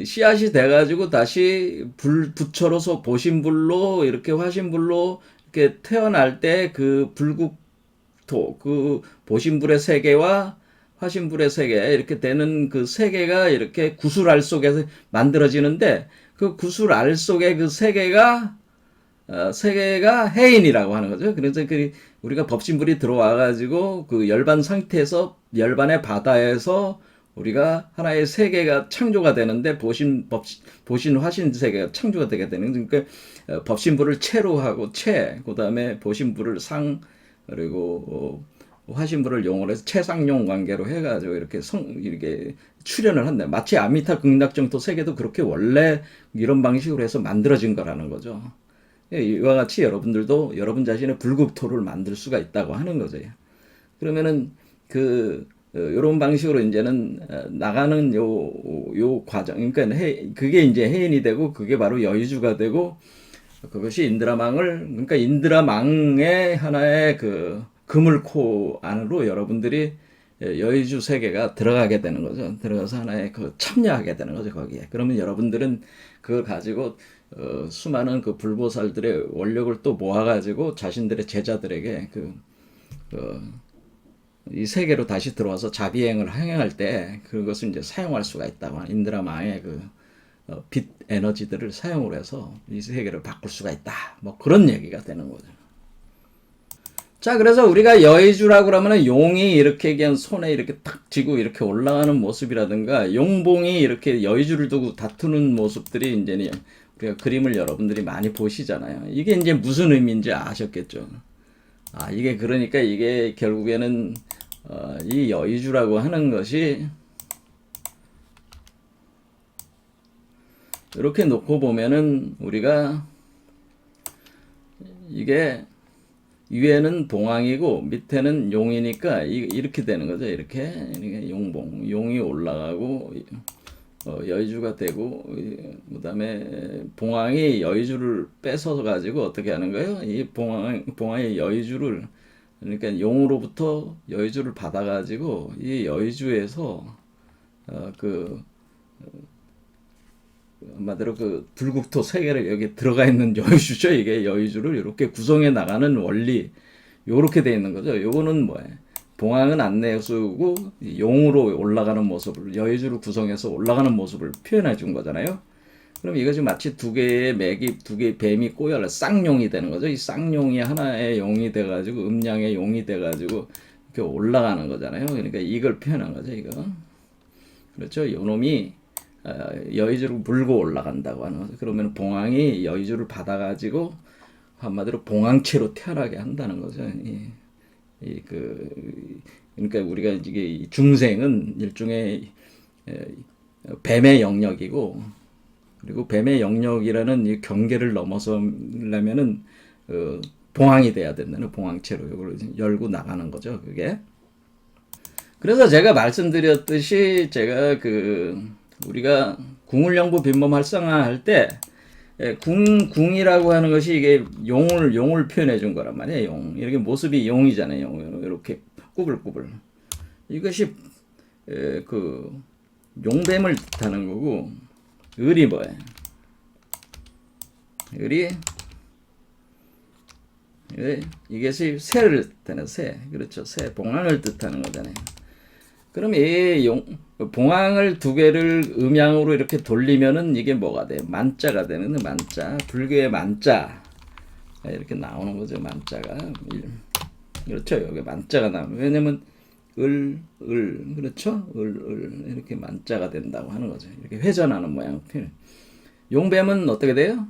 씨앗이 돼가지고 다시 부처로서 보신불로 이렇게 화신불로 이렇게 태어날 때 그 불국토, 그 보신불의 세계와 화신불의 세계 이렇게 되는 그 세계가 이렇게 구슬알 속에서 만들어지는데 그 구슬알 속의 그 세계가 해인이라고 하는 거죠. 그래서 우리가 법신불이 들어와가지고 그 열반 상태에서 열반의 바다에서 우리가 하나의 세계가 창조가 되는데 보신 화신 세계가 창조가 되게 되는, 그러니까 법신부를 체로 하고 그다음에 보신부를 상, 그리고 화신부를 용으로 해서 체상용 관계로 해가지고 이렇게 출현을 한다. 마치 아미타 극락정토 세계도 그렇게 원래 이런 방식으로 해서 만들어진 거라는 거죠. 이와 같이 여러분들도 여러분 자신의 불국토를 만들 수가 있다고 하는 거죠. 그러면은 요런 방식으로 이제는 나가는 요 과정, 그러니까 그게 이제 해인이 되고, 그게 바로 여의주가 되고, 그것이 인드라망을, 그러니까 인드라망의 하나의 그물코 안으로 여러분들이 여의주 세계가 들어가게 되는 거죠. 들어가서 하나의 참여하게 되는 거죠, 거기에. 그러면 여러분들은 그걸 가지고 수많은 불보살들의 원력을 또 모아가지고 자신들의 제자들에게 이 세계로 다시 들어와서 자비행을 행할 때 그것을 이제 사용할 수가 있다고. 인드라마의 빛 에너지들을 사용을 해서 이 세계를 바꿀 수가 있다. 뭐 그런 얘기가 되는 거죠. 자, 그래서 우리가 여의주라고 그러면은 용이 이렇게 그냥 손에 이렇게 탁 쥐고 이렇게 올라가는 모습이라든가, 용봉이 이렇게 여의주를 두고 다투는 모습들이 이제 우리가 그림을 여러분들이 많이 보시잖아요. 이게 이제 무슨 의미인지 아셨겠죠? 이게 그러니까 이게 결국에는 이 여의주라고 하는 것이 이렇게 놓고 보면은 우리가 이게 위에는 봉황이고 밑에는 용이니까 이렇게 되는 거죠. 이렇게 용봉, 용이 올라가고 여의주가 되고, 그다음에 봉황이 여의주를 뺏어 가지고 어떻게 하는 거예요? 이 봉황이 여의주를, 그러니까 용으로부터 여의주를 받아 가지고 이 여의주에서 한마디로 불국토 세계를 여기 들어가 있는 여의주죠. 이게 여의주를 이렇게 구성해 나가는 원리, 요렇게 돼 있는 거죠. 요거는 뭐예요? 봉황은 안 내수고 용으로 올라가는 모습을, 여의주를 구성해서 올라가는 모습을 표현해 준 거잖아요. 그럼 이것이 마치 두 개의 뱀이 꼬여 쌍용이 되는 거죠. 이 쌍용이 하나의 용이 돼가지고, 음양의 용이 돼가지고 이렇게 올라가는 거잖아요. 그러니까 이걸 표현한 거죠. 이거. 그렇죠. 요놈이 여의주를 물고 올라간다고 하는 거죠. 그러면 봉황이 여의주를 받아가지고 한마디로 봉황체로 태어나게 한다는 거죠. 그러니까 우리가 이게 중생은 일종의 뱀의 영역이고, 그리고 뱀의 영역이라는 이 경계를 넘어서려면은 봉황이 돼야 된다는, 봉황체로 이걸 열고 나가는 거죠. 그게. 그래서 제가 말씀드렸듯이 제가 우리가 궁을영부 빈범 활성화 할 때 궁이라고 하는 것이 이게 용을 표현해 준 거란 말이에요. 용. 이렇게 모습이 용이잖아요. 용. 이렇게 꾸불꾸불. 이것이 용뱀을 뜻하는 거고, 을이 뭐예요? 을이 이것이 새를 뜻하는 새. 그렇죠. 새, 봉황을 뜻하는 거잖아요. 그럼 이 봉황을 두 개를 음양으로 이렇게 돌리면은 이게 뭐가 돼? 만자가 되는, 만자. 불교의 만자. 이렇게 나오는 거죠, 만자가. 그렇죠. 여기 만자가 나오는. 왜냐면 그렇죠? 이렇게 만자가 된다고 하는 거죠. 이렇게 회전하는 모양 표현. 용뱀은 어떻게 돼요?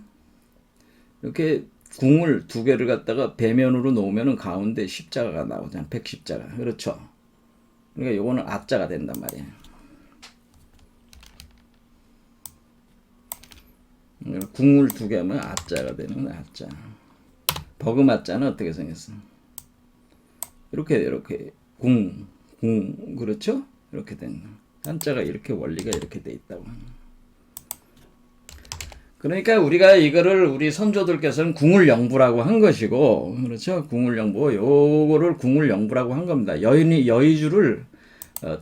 이렇게 궁을 두 개를 갖다가 배면으로 놓으면은 가운데 십자가가 나오잖아. 백십자가. 그렇죠. 그러니까 요거는 아자가 된단 말이에요. 궁을 두 개 하면 아자가 되는 거야, 아자. 버금아자는 어떻게 생겼어? 이렇게 궁, 그렇죠? 이렇게 된 한자가 이렇게 원리가 이렇게 돼 있다고. 그러니까 우리가 이거를 우리 선조들께서는 궁을영부라고 한 것이고, 그렇죠? 궁을영부, 요거를 궁을영부라고 한 겁니다. 여의주를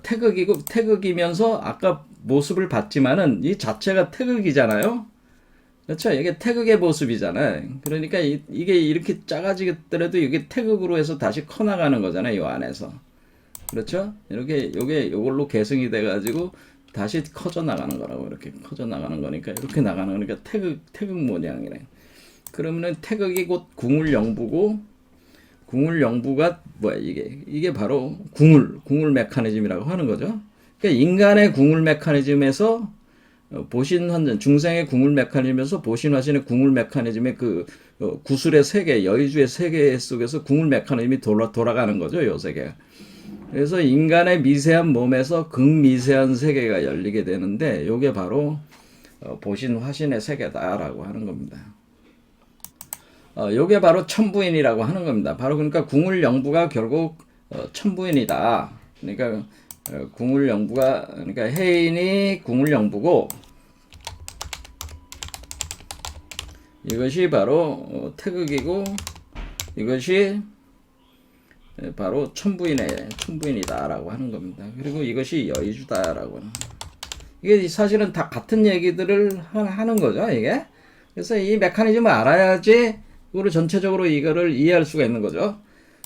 태극이면서 아까 모습을 봤지만은 이 자체가 태극이잖아요. 그렇죠? 이게 태극의 모습이잖아요. 그러니까 이게 이렇게 작아지더라도 이게 태극으로 해서 다시 커나가는 거잖아요. 이 안에서. 그렇죠? 요걸로 계승이 돼가지고 다시 커져 나가는 거라고. 이렇게 커져 나가는 거니까, 이렇게 나가는 거니까 태극 모양이래. 그러면은 태극이 곧 궁을영부고, 궁을영부가 뭐야? 이게 바로 궁을 메커니즘이라고 하는 거죠. 그러니까 인간의 궁을 메커니즘에서 보신 환전 중생의 궁을 메커니즘에서 보신 화신의 궁을 메커니즘의 그 구술의 세계, 여의주의 세계 속에서 궁을 메커니즘이 돌아가는 거죠, 요 세계가. 그래서 인간의 미세한 몸에서 극미세한 세계가 열리게 되는데 요게 바로 보신 화신의 세계다라고 하는 겁니다. 요게 바로 천부인이라고 하는 겁니다. 바로 그러니까 궁을 영부가 결국 천부인이다. 그러니까 궁을 영부가 그러니까 해인이 궁을 영부고 이것이 바로 태극이고 이것이 바로 천부인이다라고 하는 겁니다. 그리고 이것이 여의주다라고 하는 겁니다. 이게 사실은 다 같은 얘기들을 하는 거죠, 이게. 그래서 이 메커니즘을 알아야지 우리 전체적으로 이거를 이해할 수가 있는 거죠.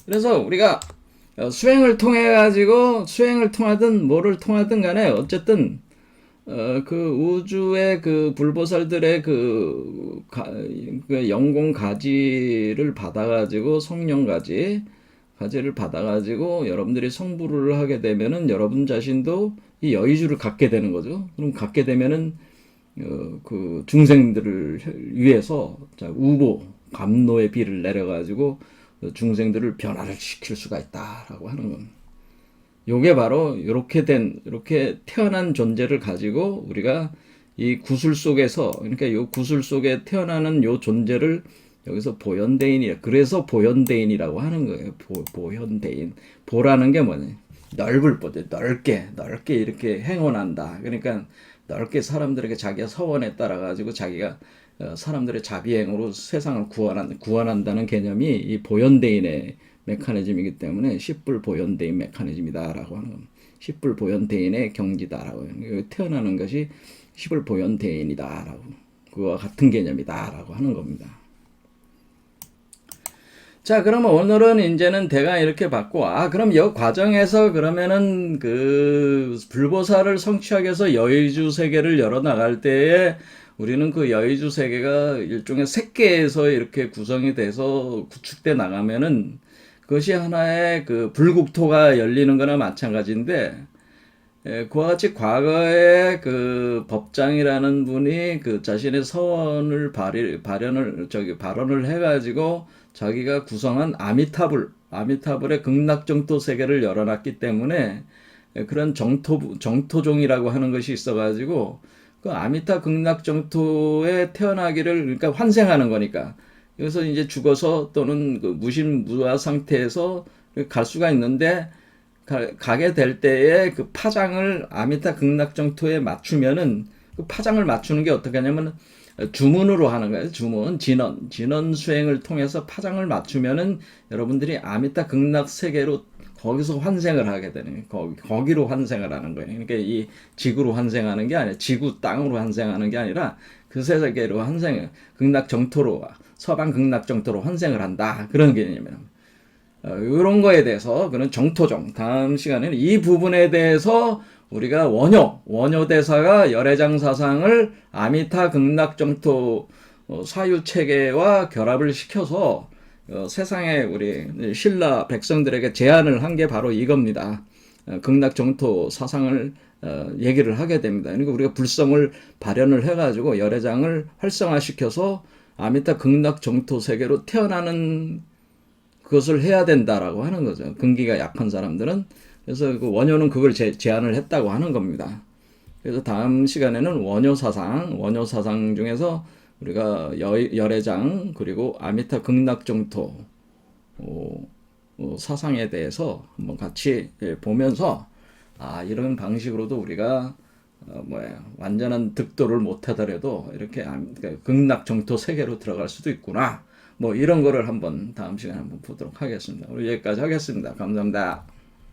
그래서 우리가 수행을 통해 가지고 수행을 통하든 뭐를 통하든 간에 어쨌든 그 우주의 그 불보살들의 그 영공 가지를 받아가지고 성령 가지를 받아가지고 여러분들이 성불을 하게 되면은 여러분 자신도 이 여의주를 갖게 되는 거죠. 그럼 갖게 되면은 그 중생들을 위해서 우보 감노의 비를 내려가지고 중생들을 변화를 시킬 수가 있다라고 하는 겁니다. 요게 바로 이렇게 태어난 존재를 가지고 우리가 이 구슬 속에서 그러니까 요 구슬 속에 태어나는 요 존재를 여기서 보현대인이라 그래서 보현대인이라고 하는 거예요. 보현대인. 보라는 게 뭐냐? 넓을 보죠. 넓게 이렇게 행원한다. 그러니까 넓게 사람들에게 자기가 서원에 따라 가지고 자기가 사람들의 자비행으로 세상을 구원한다는 개념이 이 보현대인의 메커니즘이기 때문에 십불 보현대인 메커니즘이다라고 하는 겁니다. 십불 보현대인의 경지다라고 태어나는 것이 십불 보현대인이다라고 그와 같은 개념이다라고 하는 겁니다. 자, 그러면 오늘은 이제는 대강 이렇게 봤고, 그럼 이 과정에서 그러면은 그 불보살을 성취하기 위해서 여의주 세계를 열어나갈 때에 우리는 그 여의주 세계가 일종의 색계에서 이렇게 구성이 돼서 구축돼 나가면은 그것이 하나의 그 불국토가 열리는 거나 마찬가지인데, 그와 같이 과거에 그 법장이라는 분이 그 자신의 서원을 발언을 해가지고 자기가 구성한 아미타불의 극락정토 세계를 열어놨기 때문에 그런 정토종이라고 하는 것이 있어가지고 그 아미타 극락정토에 태어나기를 그러니까 환생하는 거니까 여기서 이제 죽어서 또는 그 무신무화 상태에서 갈 수가 있는데 가게 될 때에 그 파장을 아미타 극락정토에 맞추면은 그 파장을 맞추는 게 어떻게 하냐면 주문으로 하는 거예요. 진원 수행을 통해서 파장을 맞추면은 여러분들이 아미타 극락 세계로 거기서 환생을 하게 되는 거기로 환생을 하는 거예요. 그러니까 이 지구로 환생하는 게 아니라 지구 땅으로 환생하는 게 아니라 그 세계로 극락 정토로 서방 극락 정토로 환생을 한다. 그런 개념이에요. 이런 거에 대해서 그런 정토종 다음 시간에는 이 부분에 대해서 우리가 원효 대사가 열애장 사상을 아미타 극락정토 사유 체계와 결합을 시켜서 세상에 우리 신라 백성들에게 제안을 한 게 바로 이겁니다. 극락정토 사상을 얘기를 하게 됩니다. 그러니까 우리가 불성을 발현을 해가지고 열애장을 활성화시켜서 아미타 극락정토 세계로 태어나는 그것을 해야 된다라고 하는 거죠. 근기가 약한 사람들은. 그래서 그 원효는 그걸 제안을 했다고 하는 겁니다. 그래서 다음 시간에는 원효 사상 중에서 우리가 열애장 그리고 아미타 극락정토 사상에 대해서 한번 같이 보면서 이런 방식으로도 우리가 완전한 득도를 못하더라도 이렇게 극락정토 세계로 들어갈 수도 있구나. 이런 거를 한번 다음 시간에 한번 보도록 하겠습니다. 우리 여기까지 하겠습니다. 감사합니다.